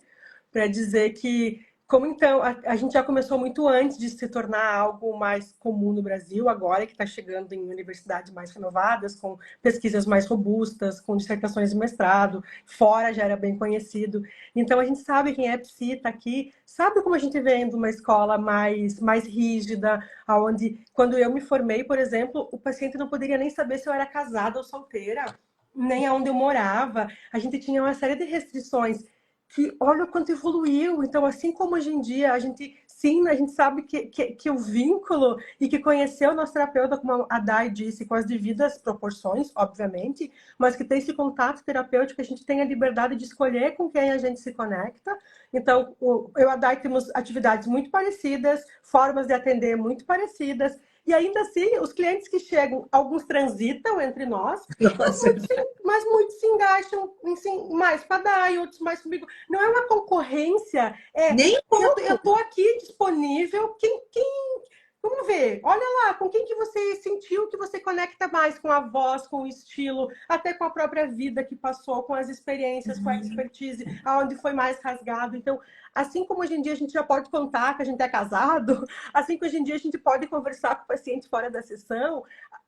para dizer que, como então, a gente já começou muito antes de se tornar algo mais comum no Brasil, agora que está chegando em universidades mais renovadas, com pesquisas mais robustas, com dissertações de mestrado, fora já era bem conhecido. Então a gente sabe quem é psi, está aqui, sabe como a gente vem de uma escola mais rígida, onde, quando eu me formei, por exemplo, o paciente não poderia nem saber se eu era casada ou solteira, nem aonde eu morava. A gente tinha uma série de restrições que olha o quanto evoluiu. Então, assim como hoje em dia a gente sim, a gente sabe que o vínculo e que conhecer o nosso terapeuta, como a Dai disse, com as devidas proporções, obviamente, mas que tem esse contato terapêutico, a gente tem a liberdade de escolher com quem a gente se conecta. Então, eu e a Dai temos atividades muito parecidas, formas de atender muito parecidas, e ainda assim, os clientes que chegam, alguns transitam entre nós, Nossa. mas muitos se engajam mais com a Dai, outros mais comigo. Não é uma concorrência, Nem um eu pouco. tô aqui disponível. Vamos ver, olha lá, com quem que você sentiu que você conecta mais com a voz, com o estilo, até com a própria vida que passou, com as experiências, com a expertise, aonde foi mais rasgado. Então, assim como hoje em dia a gente já pode contar que a gente é casado, assim que hoje em dia a gente pode conversar com o paciente fora da sessão,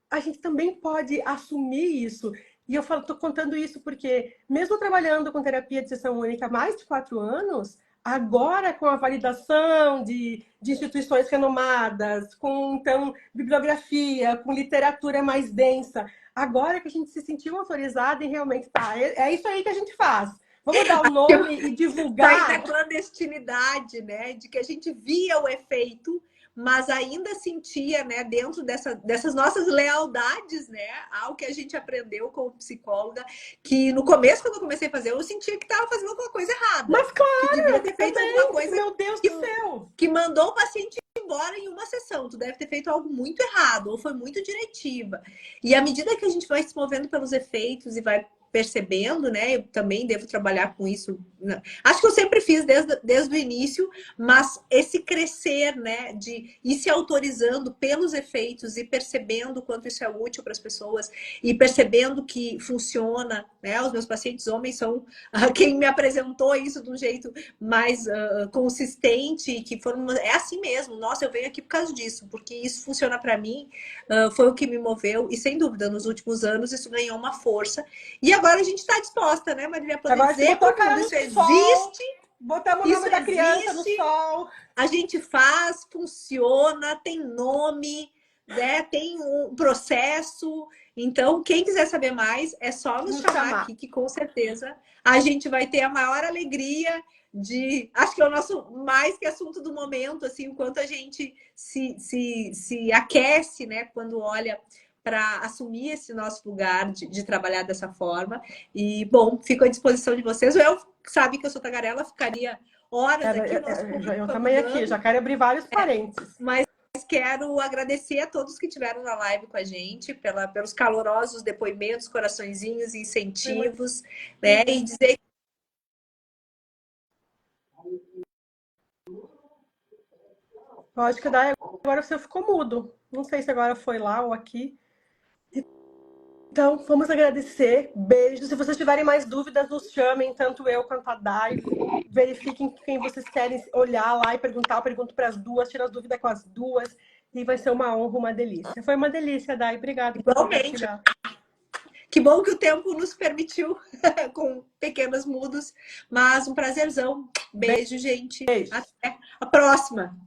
a gente também pode assumir isso. E eu estou contando isso porque, mesmo trabalhando com terapia de sessão única há mais de 4 anos, agora com a validação de instituições renomadas, com então bibliografia, com literatura mais densa, agora que a gente se sentiu autorizada em realmente, tá, é isso aí que a gente faz. Vamos dar o nome e Sair da divulgar. clandestinidade, né? De que a gente via o efeito, mas ainda sentia, né, dentro dessas nossas lealdades, né, ao que a gente aprendeu como psicóloga, que no começo, quando eu comecei a fazer, eu sentia que estava fazendo alguma coisa errada. Mas claro, que devia ter feito também, alguma coisa meu Deus do céu. que mandou o paciente embora em uma sessão. Tu deve ter feito algo muito errado, ou foi muito diretiva. E à medida que a gente vai se movendo pelos efeitos e vai percebendo, né? Eu também devo trabalhar com isso. Acho que eu sempre fiz desde o início, mas esse crescer, né? De ir se autorizando pelos efeitos e percebendo o quanto isso é útil para as pessoas e percebendo que funciona, né? Os meus pacientes homens são quem me apresentou isso de um jeito mais consistente, que foram, é assim mesmo. Nossa, eu venho aqui por causa disso, porque isso funciona para mim, foi o que me moveu e sem dúvida nos últimos anos isso ganhou uma força. E agora a gente está disposta, né, Marília, a poder Agora dizer botou a para o cara mundo, no isso sol, existe, botamos o isso nome da criança no existe, sol. a gente faz, funciona, tem nome, né, tem um processo. Então, quem quiser saber mais, é só nos chamar aqui, que com certeza a gente vai ter a maior alegria de... Acho que é o nosso mais que assunto do momento, assim, enquanto a gente se aquece, né, quando olha para assumir esse nosso lugar de trabalhar dessa forma. E, bom, fico à disposição de vocês. Eu sabe que eu sou tagarela, ficaria horas aqui. O nosso público eu também aqui, já quero abrir vários parênteses. Mas quero agradecer a todos que estiveram na live com a gente, pelos calorosos depoimentos, coraçõezinhos, incentivos, né? E dizer... Eu acho que agora você ficou mudo. Não sei se agora foi lá ou aqui. Então, vamos agradecer. Beijos. Se vocês tiverem mais dúvidas, nos chamem, tanto eu quanto a Dai. Verifiquem quem vocês querem olhar lá e perguntar. Eu pergunto para as duas, tiro as dúvidas com as duas. E vai ser uma honra, uma delícia. Foi uma delícia, Dai. Obrigada por compartilhar. Que bom que o tempo nos permitiu, com pequenos mudos, mas um prazerzão. Beijo, gente. Beijo. Até a próxima.